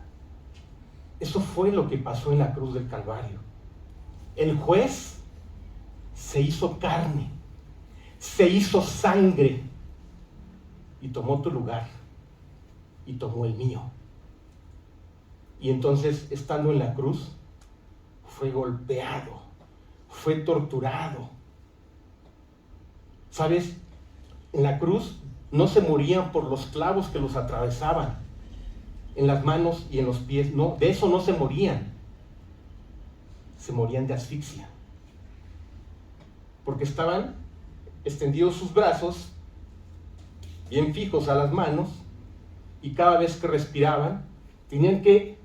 Eso fue lo que pasó en la cruz del Calvario. El juez se hizo carne, se hizo sangre y tomó tu lugar y tomó el mío. Y entonces, estando en la cruz, fue golpeado, fue torturado. ¿Sabes? En la cruz no se morían por los clavos que los atravesaban en las manos y en los pies. No, de eso no se morían. Se morían de asfixia. Porque estaban extendidos sus brazos, bien fijos a las manos, y cada vez que respiraban, tenían que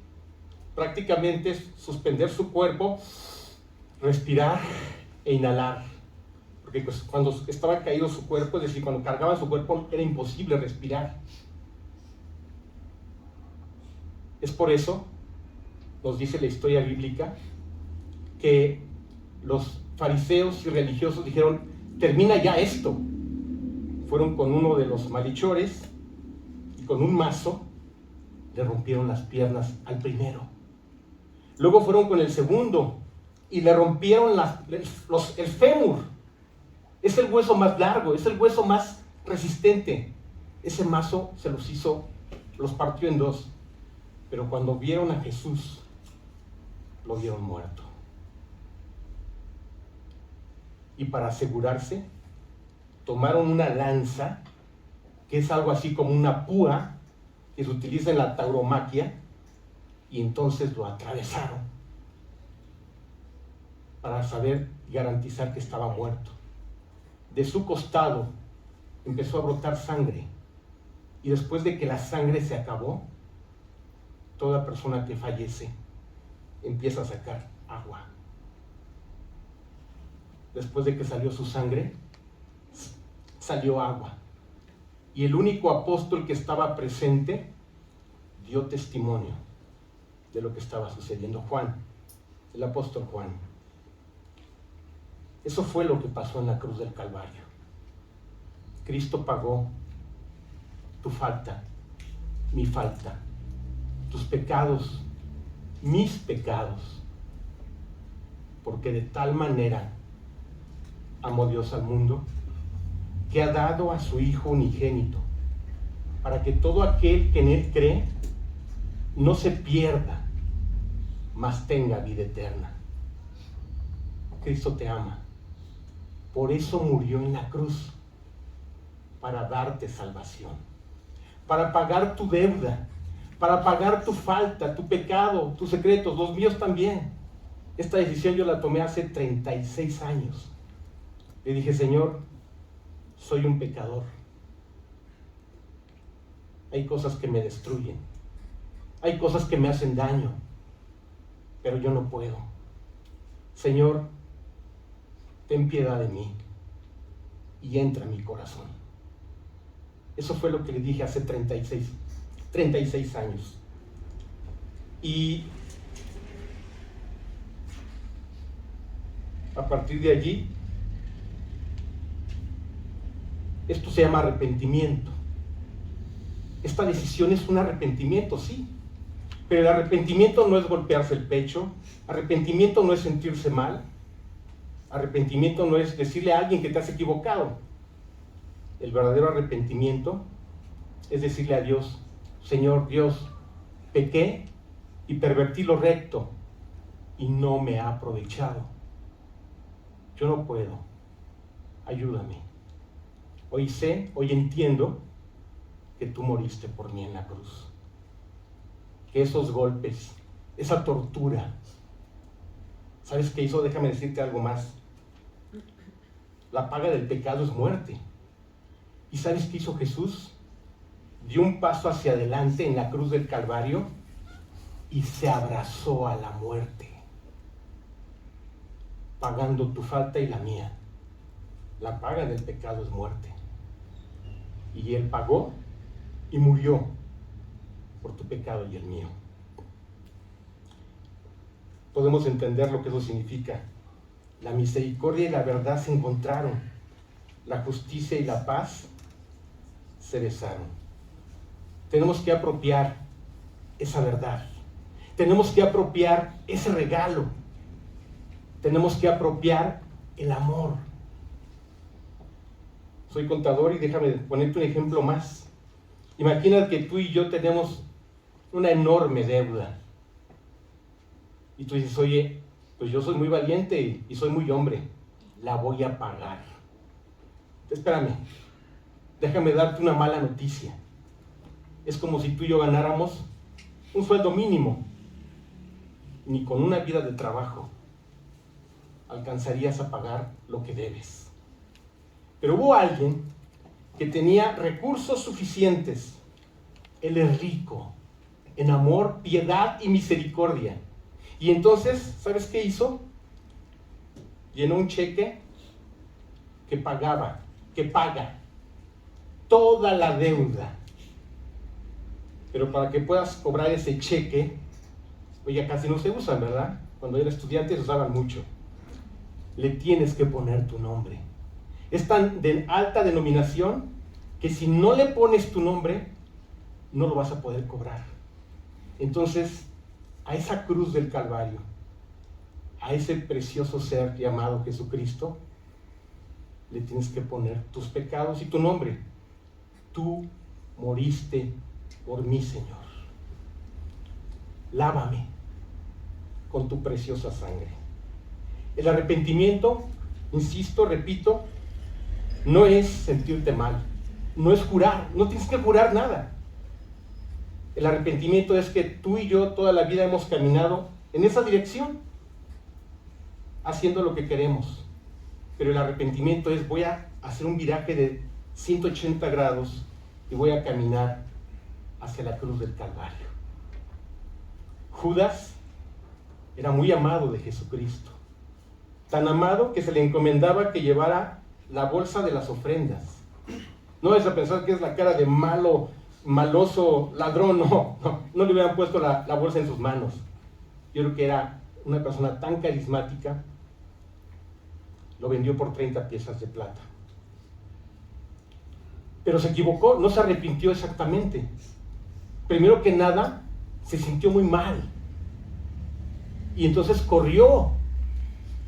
prácticamente suspender su cuerpo, respirar e inhalar. Porque pues, cuando estaba caído su cuerpo, es decir, cuando cargaban su cuerpo, era imposible respirar. Es por eso, nos dice la historia bíblica, que los fariseos y religiosos dijeron: termina ya esto. Fueron con uno de los malhechores y con un mazo le rompieron las piernas al primero. Luego fueron con el segundo y le rompieron el fémur. Es el hueso más largo, es el hueso más resistente. Ese mazo los partió en dos. Pero cuando vieron a Jesús, lo vieron muerto. Y para asegurarse, tomaron una lanza, que es algo así como una púa que se utiliza en la tauromaquia, y entonces lo atravesaron para saber y garantizar que estaba muerto. De su costado empezó a brotar sangre, y después de que la sangre se acabó, toda persona que fallece empieza a sacar agua. Después de que salió su sangre, salió agua. Y el único apóstol que estaba presente dio testimonio de lo que estaba sucediendo. Juan, el apóstol Juan. Eso fue lo que pasó en la cruz del Calvario. Cristo pagó tu falta, mi falta, tus pecados, mis pecados, porque de tal manera amó Dios al mundo, que ha dado a su Hijo unigénito, para que todo aquel que en Él cree no se pierda, mas tenga vida eterna. Cristo te ama. Por eso murió en la cruz, para darte salvación, para pagar tu deuda, para pagar tu falta, tu pecado, tus secretos, los míos también. Esta decisión yo la tomé hace 36 años. Le dije: Señor, soy un pecador. Hay cosas que me destruyen, hay cosas que me hacen daño, pero yo no puedo. Señor, ten piedad de mí y entra en mi corazón. Eso fue lo que le dije hace 36 años. Y a partir de allí, esto se llama arrepentimiento. Esta decisión es un arrepentimiento, sí, pero el arrepentimiento no es golpearse el pecho, arrepentimiento no es sentirse mal, arrepentimiento no es decirle a alguien que te has equivocado. El verdadero arrepentimiento es decirle a Dios: Señor Dios, pequé y pervertí lo recto y no me ha aprovechado. Yo no puedo, ayúdame. Hoy entiendo que tú moriste por mí en la cruz. Que esos golpes, esa tortura, ¿sabes qué hizo? Déjame decirte algo más. La paga del pecado es muerte. ¿Y sabes qué hizo Jesús? Dio un paso hacia adelante en la cruz del Calvario y se abrazó a la muerte, pagando tu falta y la mía. La paga del pecado es muerte. Y Él pagó y murió por tu pecado y el mío. Podemos entender lo que eso significa. La misericordia y la verdad se encontraron. La justicia y la paz se besaron. Tenemos que apropiar esa verdad. Tenemos que apropiar ese regalo. Tenemos que apropiar el amor. Soy contador y déjame ponerte un ejemplo más. Imagina que tú y yo tenemos una enorme deuda. Y tú dices, oye, pues yo soy muy valiente y soy muy hombre. La voy a pagar. Espérame, déjame darte una mala noticia. Es como si tú y yo ganáramos un sueldo mínimo. Ni con una vida de trabajo alcanzarías a pagar lo que debes. Pero hubo alguien que tenía recursos suficientes. Él es rico en amor, piedad y misericordia. Y entonces, ¿sabes qué hizo? Llenó un cheque que paga toda la deuda. Pero para que puedas cobrar ese cheque, pues ya casi no se usan, ¿verdad? Cuando era estudiante se usaban mucho. Le tienes que poner tu nombre. Es tan de alta denominación que si no le pones tu nombre, no lo vas a poder cobrar. Entonces, a esa cruz del Calvario, a ese precioso ser llamado Jesucristo, le tienes que poner tus pecados y tu nombre. Tú moriste por mí, Señor. Lávame con tu preciosa sangre. El arrepentimiento, insisto, repito, no es sentirte mal, no es jurar, no tienes que jurar nada. El arrepentimiento es que tú y yo toda la vida hemos caminado en esa dirección, haciendo lo que queremos. Pero el arrepentimiento es, voy a hacer un viraje de 180 grados y voy a caminar hacia la cruz del Calvario. Judas era muy amado de Jesucristo, tan amado que se le encomendaba que llevara la bolsa de las ofrendas. No es a pensar que es la cara de maloso ladrón, no le hubieran puesto la bolsa en sus manos. Yo creo que era una persona tan carismática, lo vendió por 30 piezas de plata. Pero se equivocó, no se arrepintió exactamente. Primero que nada, se sintió muy mal. Y entonces corrió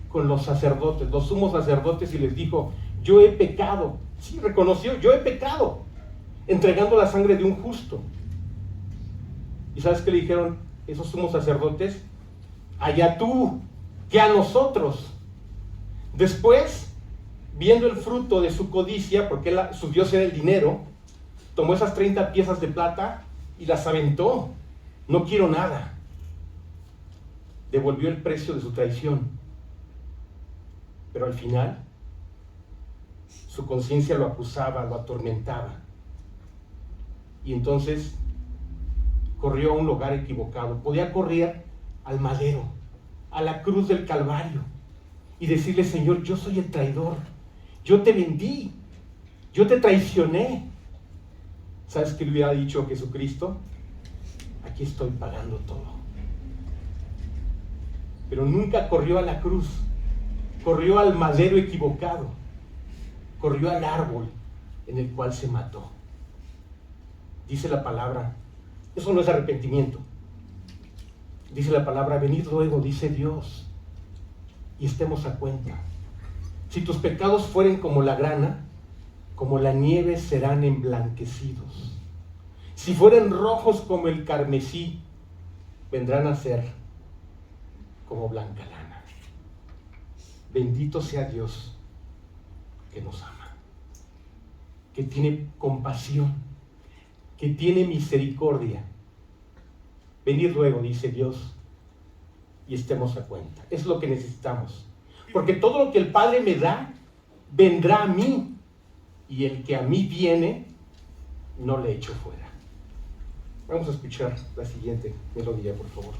con los sacerdotes, los sumos sacerdotes, y les dijo, yo he pecado. Sí, reconoció, yo he pecado, entregando la sangre de un justo. ¿Y sabes qué le dijeron esos sumos sacerdotes? Allá tú, que a nosotros. Después, viendo el fruto de su codicia, porque su Dios era el dinero, tomó esas 30 piezas de plata y las aventó. No quiero nada. Devolvió el precio de su traición. Pero al final, su conciencia lo acusaba, lo atormentaba. Y entonces corrió a un lugar equivocado. Podía correr al madero, a la cruz del Calvario, y decirle, Señor, yo soy el traidor, yo te vendí, yo te traicioné. ¿Sabes qué le hubiera dicho Jesucristo? Aquí estoy pagando todo. Pero nunca corrió a la cruz, corrió al madero equivocado, corrió al árbol en el cual se mató. Dice la palabra, eso no es arrepentimiento. Dice la palabra, venid luego, dice Dios, y estemos a cuenta. Si tus pecados fueren como la grana, como la nieve serán emblanquecidos. Si fueren rojos como el carmesí, vendrán a ser como blanca lana. Bendito sea Dios que nos ama, que tiene compasión, que tiene misericordia. Venid luego, dice Dios, y estemos a cuenta. Es lo que necesitamos. Porque todo lo que el Padre me da, vendrá a mí. Y el que a mí viene, no le echo fuera. Vamos a escuchar la siguiente melodía, por favor.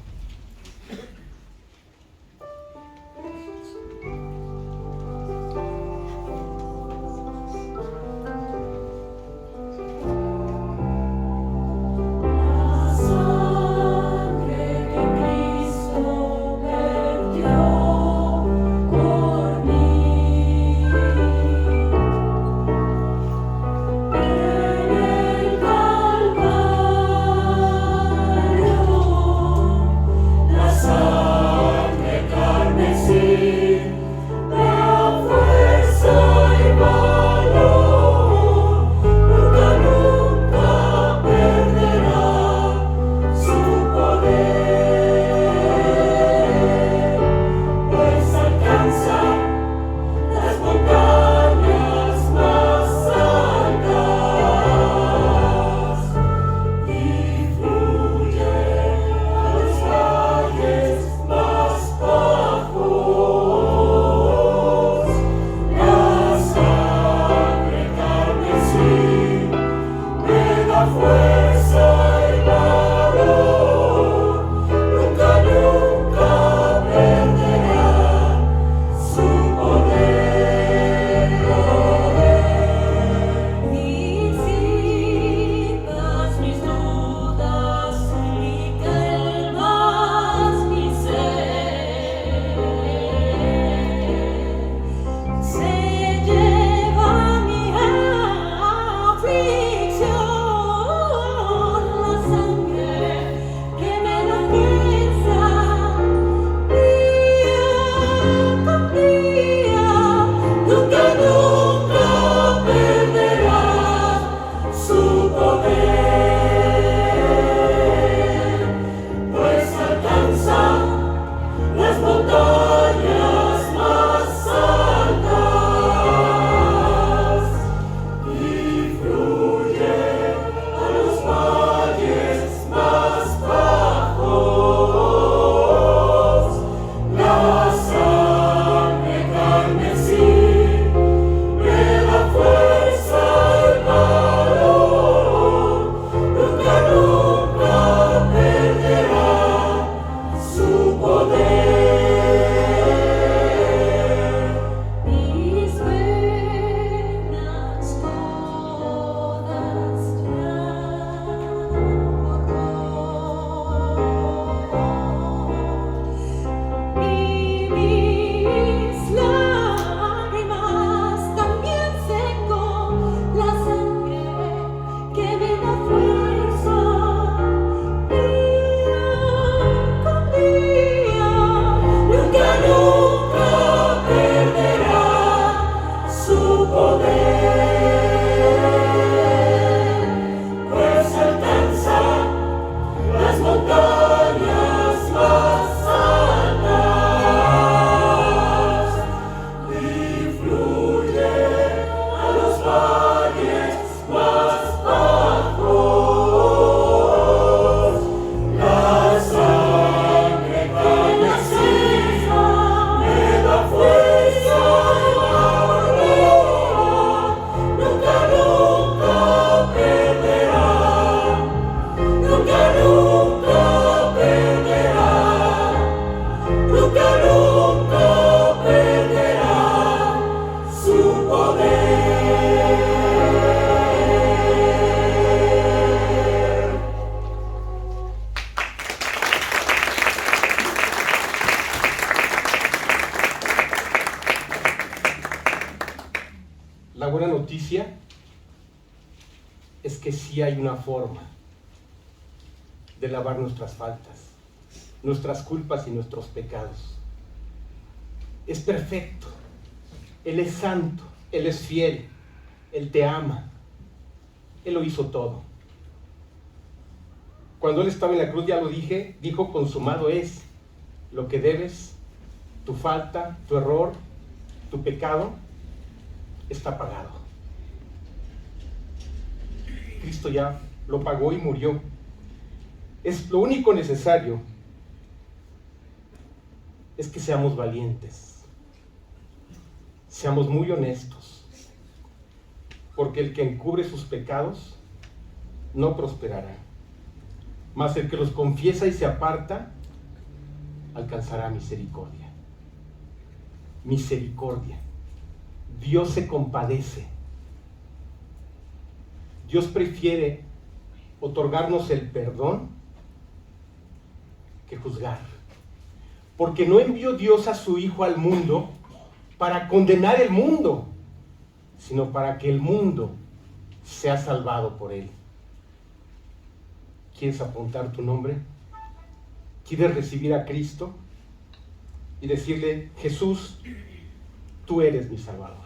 noticia es que sí hay una forma de lavar nuestras faltas, nuestras culpas y nuestros pecados. Es perfecto, Él es santo, Él es fiel, Él te ama, Él lo hizo todo. Cuando Él estaba en la cruz, ya lo dije, dijo: consumado es. Lo que debes, tu falta, tu error, tu pecado, está pagado. Cristo ya lo pagó y murió. Es lo único necesario es que seamos valientes, seamos muy honestos, porque el que encubre sus pecados no prosperará, mas el que los confiesa y se aparta alcanzará misericordia. Misericordia. Dios se compadece. Dios prefiere otorgarnos el perdón que juzgar. Porque no envió Dios a su Hijo al mundo para condenar el mundo, sino para que el mundo sea salvado por Él. ¿Quieres apuntar tu nombre? ¿Quieres recibir a Cristo y decirle: Jesús, tú eres mi Salvador?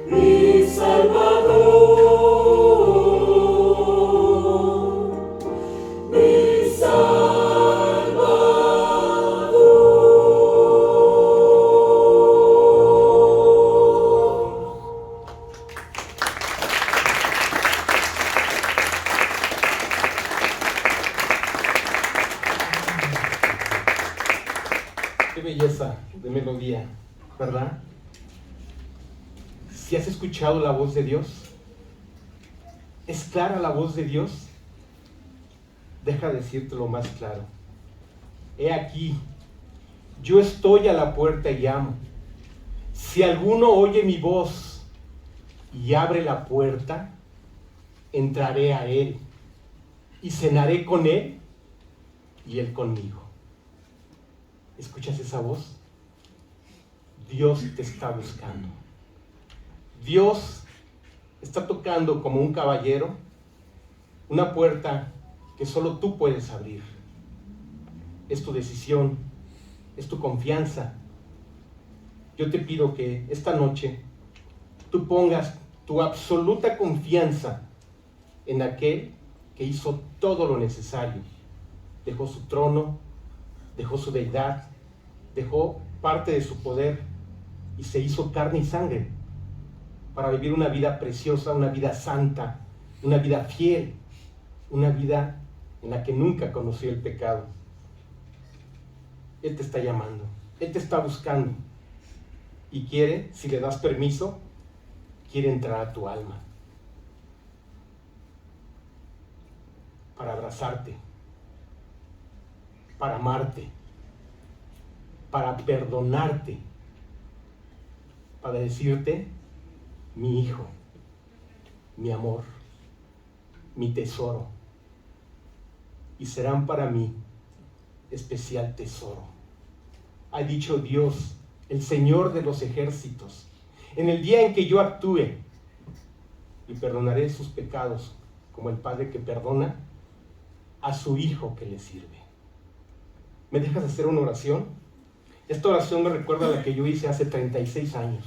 mi Salvador, mi Salvador. Qué belleza de melodía, ¿verdad? Si has escuchado la voz de Dios, ¿es clara la voz de Dios? Deja decírtelo más claro. He aquí, yo estoy a la puerta y llamo. Si alguno oye mi voz y abre la puerta, entraré a él y cenaré con él y él conmigo. ¿Escuchas esa voz? Dios te está buscando. Dios está tocando como un caballero una puerta que solo tú puedes abrir. Es tu decisión, es tu confianza. Yo te pido que esta noche tú pongas tu absoluta confianza en aquel que hizo todo lo necesario. Dejó su trono, dejó su deidad, dejó parte de su poder y se hizo carne y sangre para vivir una vida preciosa, una vida santa, una vida fiel, una vida en la que nunca conoció el pecado. Él te está llamando, Él te está buscando y quiere, si le das permiso, quiere entrar a tu alma para abrazarte, para amarte, para perdonarte, para decirte: mi hijo, mi amor, mi tesoro, y serán para mí especial tesoro. Ha dicho Dios, el Señor de los ejércitos, en el día en que yo actúe y perdonaré sus pecados, como el padre que perdona a su hijo que le sirve. ¿Me dejas hacer una oración? Esta oración me recuerda a la que yo hice hace 36 años.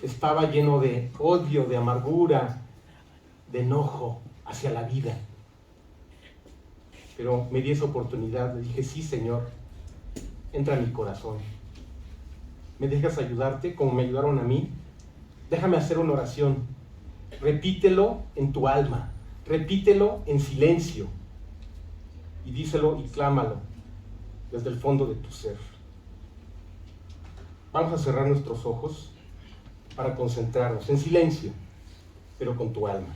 Estaba lleno de odio, de amargura, de enojo hacia la vida. Pero me di esa oportunidad, le dije: sí, Señor, entra en mi corazón. ¿Me dejas ayudarte como me ayudaron a mí? Déjame hacer una oración. Repítelo en tu alma, repítelo en silencio y díselo y clámalo desde el fondo de tu ser. Vamos a cerrar nuestros ojos para concentrarnos en silencio, pero con tu alma.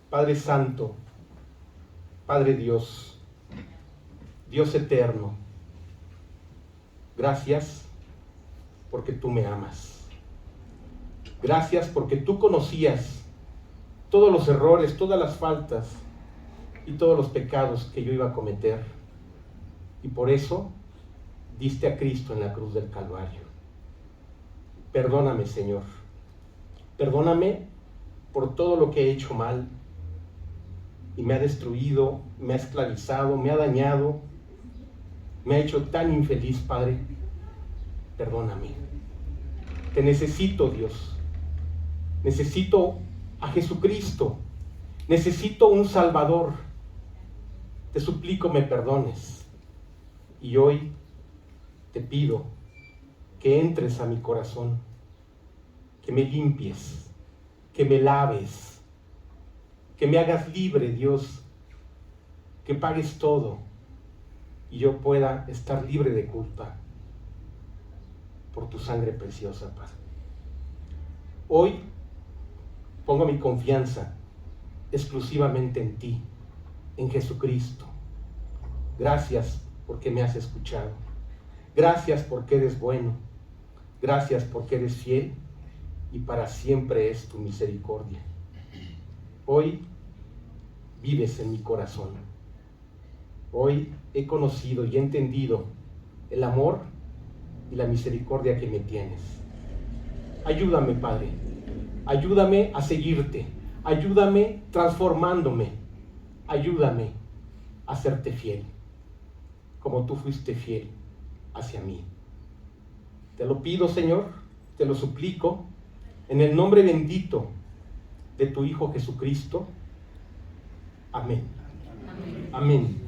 Padre Santo, Padre Dios, Dios eterno, gracias porque tú me amas. Gracias porque tú conocías todos los errores, todas las faltas y todos los pecados que yo iba a cometer. Y por eso diste a Cristo en la cruz del Calvario. Perdóname, Señor. Perdóname por todo lo que he hecho mal y me ha destruido, me ha esclavizado, me ha dañado, me ha hecho tan infeliz, Padre. Perdóname. Te necesito, Dios. Necesito a Jesucristo. Necesito un Salvador. Te suplico me perdones. Y hoy te pido que entres a mi corazón, que me limpies, que me laves, que me hagas libre, Dios, que pagues todo y yo pueda estar libre de culpa por tu sangre preciosa, Padre. Hoy pongo mi confianza exclusivamente en ti, en Jesucristo. Gracias porque me has escuchado. Gracias porque eres bueno. Gracias porque eres fiel y para siempre es tu misericordia. Hoy vives en mi corazón. Hoy he conocido y he entendido el amor y la misericordia que me tienes. Ayúdame, Padre. Ayúdame a seguirte. Ayúdame transformándome. Ayúdame a serte fiel, como tú fuiste fiel hacia mí. Te lo pido, Señor, te lo suplico, En el nombre bendito de tu Hijo Jesucristo. Amén. Amén.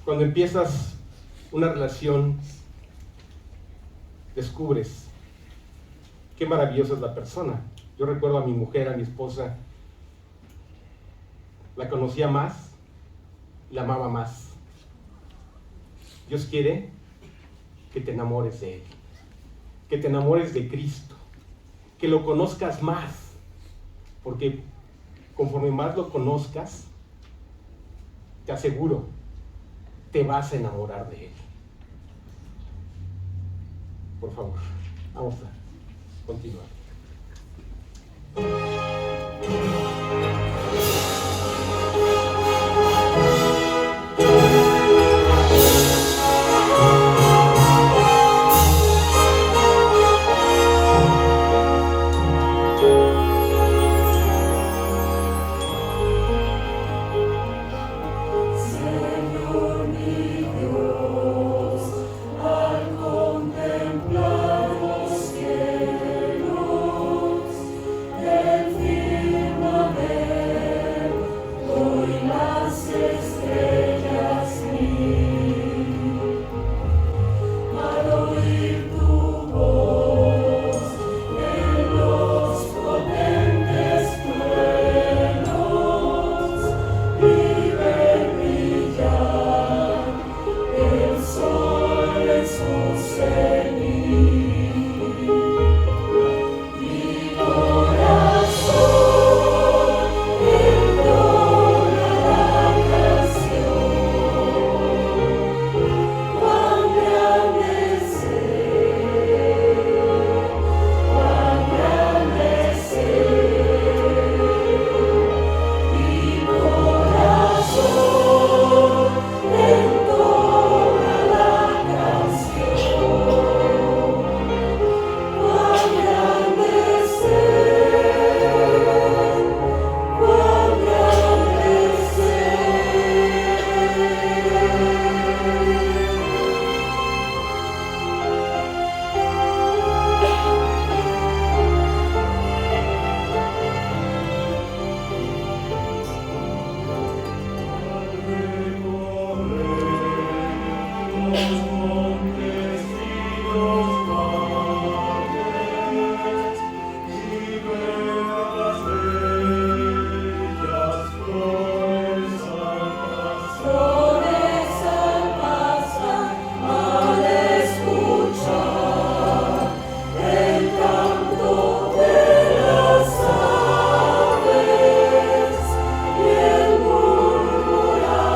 Cuando empiezas una relación, descubres qué maravillosa es la persona. Yo recuerdo a mi mujer, a mi esposa, la conocía más, la amaba más. Dios quiere que te enamores de Él, que te enamores de Cristo, que lo conozcas más, porque conforme más lo conozcas, te aseguro, te vas a enamorar de Él. Por favor, vamos a continuar. Señor mi Dios, al contemplar los cielos, el firmamento y las estrellas vi, al oír tu voz en los potentes truenos y ver brillar el sol en su cenit. Mi corazón entona la canción, cuán grande es Él, cuán grande es Él. Mi corazón entona la canción, cuán grande es Él, cuán grande es flores al pasar, al escuchar el canto de las aves y el murmurar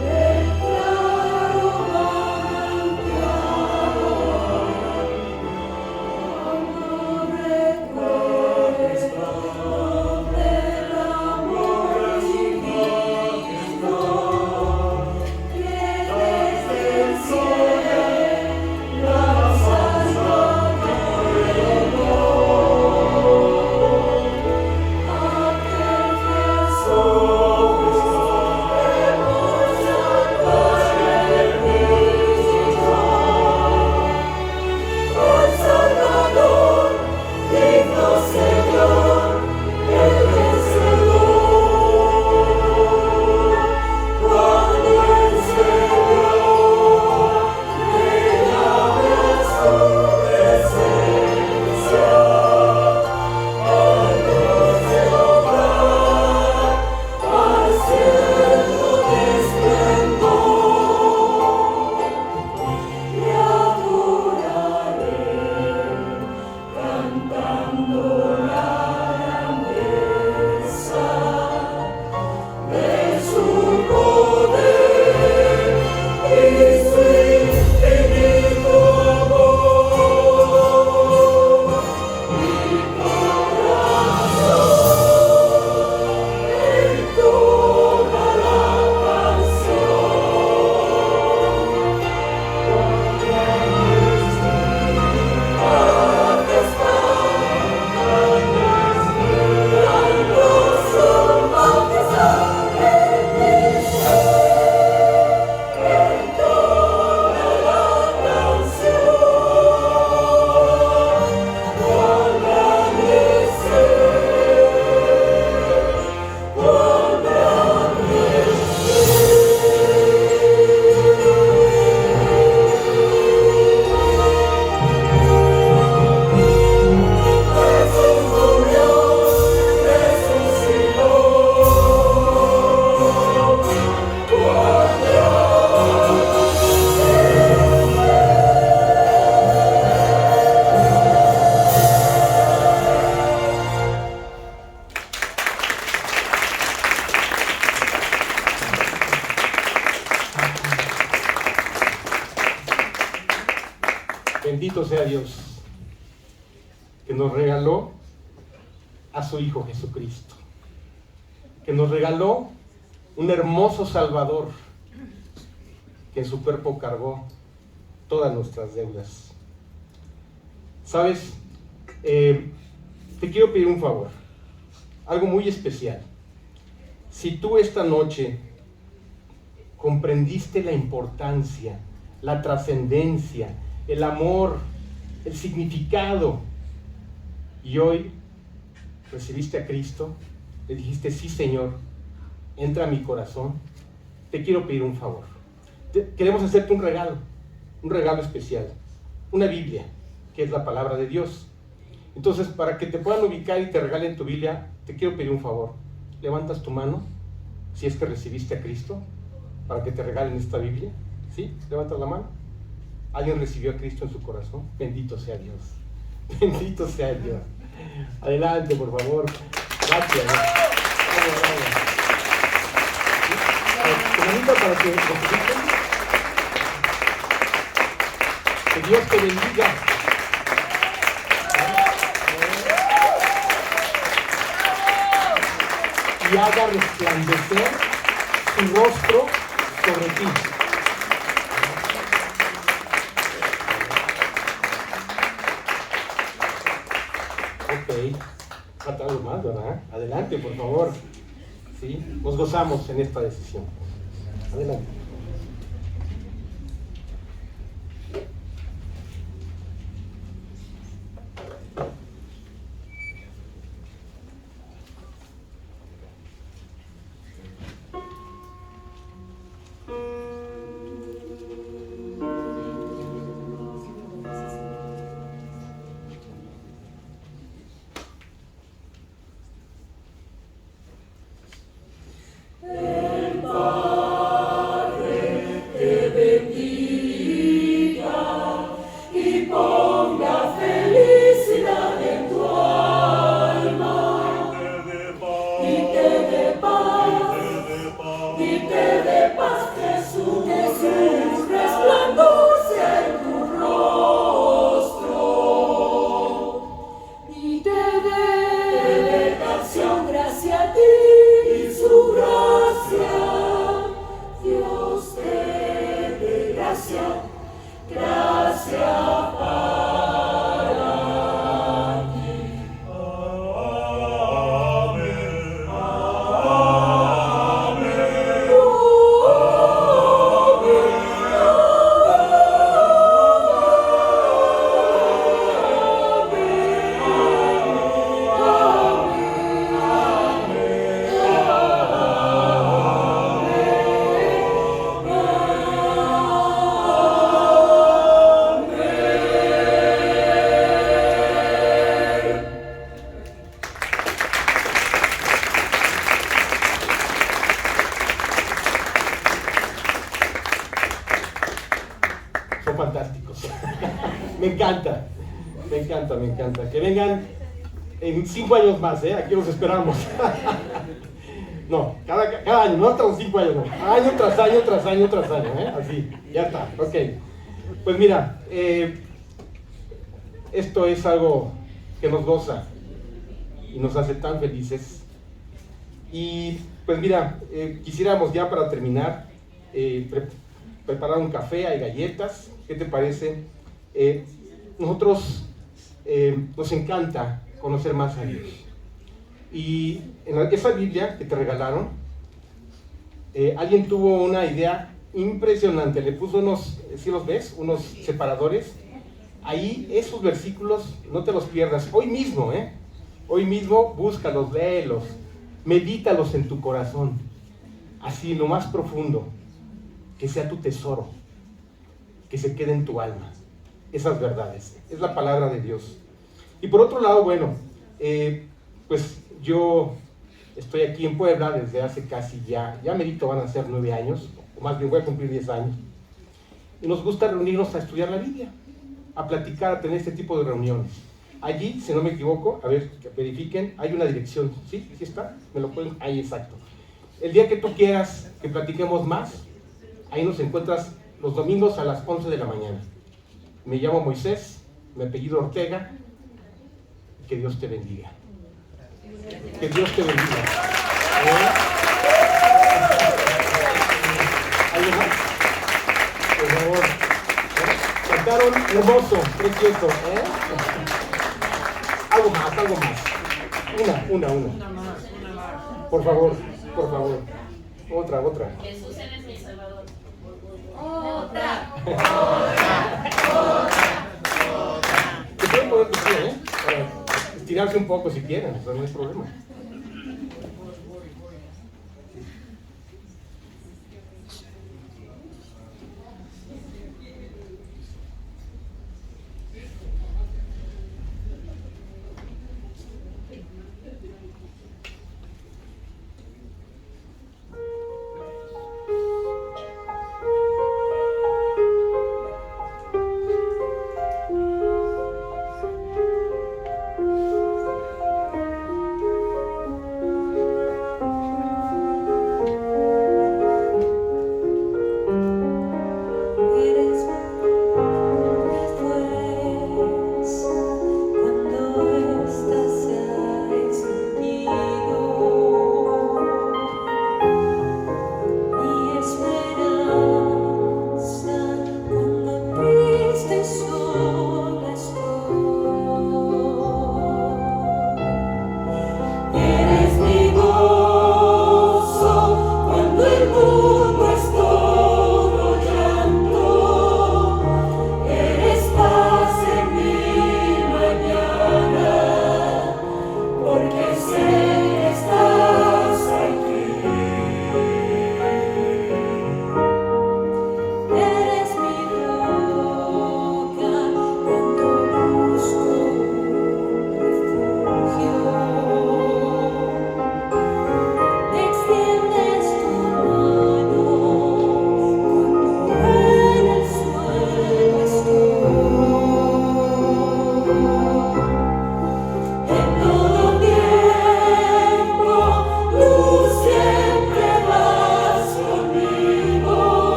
del claro manantial. Bendito sea Dios, que nos regaló a su Hijo Jesucristo, que nos regaló un hermoso Salvador, que en su cuerpo cargó todas nuestras deudas. ¿Sabes? Te quiero pedir un favor, algo muy especial. Si tú esta noche comprendiste la importancia, la trascendencia, el amor, el significado, y hoy recibiste a Cristo, le dijiste: sí, Señor, entra a mi corazón, te quiero pedir un favor. Queremos hacerte un regalo especial, una Biblia, que es la palabra de Dios. Entonces, para que te puedan ubicar y te regalen tu Biblia, te quiero pedir un favor. Levantas tu mano, si es que recibiste a Cristo, para que te regalen esta Biblia. ¿Sí? Levantas la mano. ¿Alguien recibió a Cristo en su corazón? Bendito sea Dios. Bendito sea Dios. Adelante, por favor. Gracias. Te invito para que recibiten. Que Dios te bendiga. Y haga resplandecer su rostro sobre ti. Ok, falta algo más, ¿verdad? Adelante, por favor. ¿Sí? Nos gozamos en esta decisión. Adelante. Fantásticos. Me encanta. Que vengan en 5 años más, aquí los esperamos. No, cada año, no hasta los 5 años, no. Año tras año, así, ya está, ok. Pues mira, esto es algo que nos goza y nos hace tan felices. Y pues mira, quisiéramos ya para terminar, preparar un café, hay galletas. ¿Qué te parece? Nosotros nos encanta conocer más a Dios. Y en esa Biblia que te regalaron, alguien tuvo una idea impresionante. Le puso unos, ¿sí los ves? Unos separadores. Ahí esos versículos no te los pierdas. Hoy mismo, búscalos, léelos, medítalos en tu corazón. Así, lo más profundo. Que sea tu tesoro. Que se quede en tu alma, esas verdades, es la palabra de Dios. Y por otro lado, bueno, pues yo estoy aquí en Puebla desde hace casi ya merito van a ser 9 años, o más bien voy a cumplir 10 años, y nos gusta reunirnos a estudiar la Biblia, a platicar, a tener este tipo de reuniones. Allí, si no me equivoco, a ver, que verifiquen, hay una dirección, ¿sí? ¿Sí está? ¿Me lo pueden? Ahí, exacto. El día que tú quieras que platiquemos más, ahí nos encuentras los domingos a las 11 de la mañana. Me llamo Moisés, mi apellido Ortega. Que Dios te bendiga. Que Dios te bendiga. ¿Algo más? Por favor. Cantaron hermoso, precioso. Algo más, algo más. Una. Por favor. Otra. Jesús eres mi Salvador. Otra. Se pueden poner de pie, para estirarse un poco si quieren, eso no hay problema.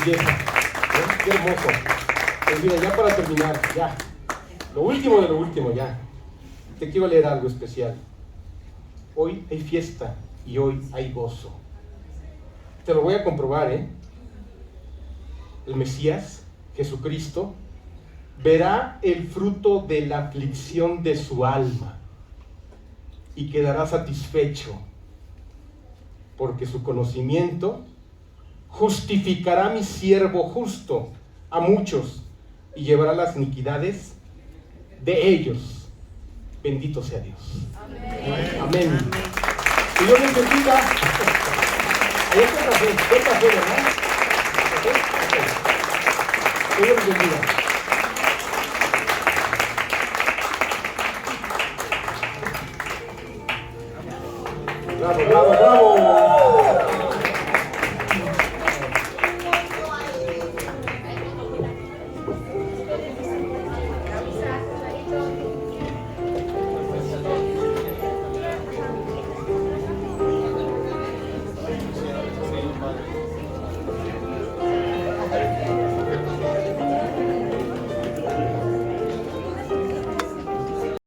belleza. ¿Eh? Qué hermoso. Pues mira, ya para terminar, ya. Lo último de lo último, ya. Te quiero leer algo especial. Hoy hay fiesta y hoy hay gozo. Te lo voy a comprobar, ¿eh? El Mesías, Jesucristo, verá el fruto de la aflicción de su alma y quedará satisfecho, porque su conocimiento justificará a mi siervo justo a muchos y llevará las iniquidades de ellos. Bendito sea Dios. Amén. Amén. Que Dios les bendiga. Ahí está el café, ¿verdad? Que Dios les bendiga. Bravo, bravo.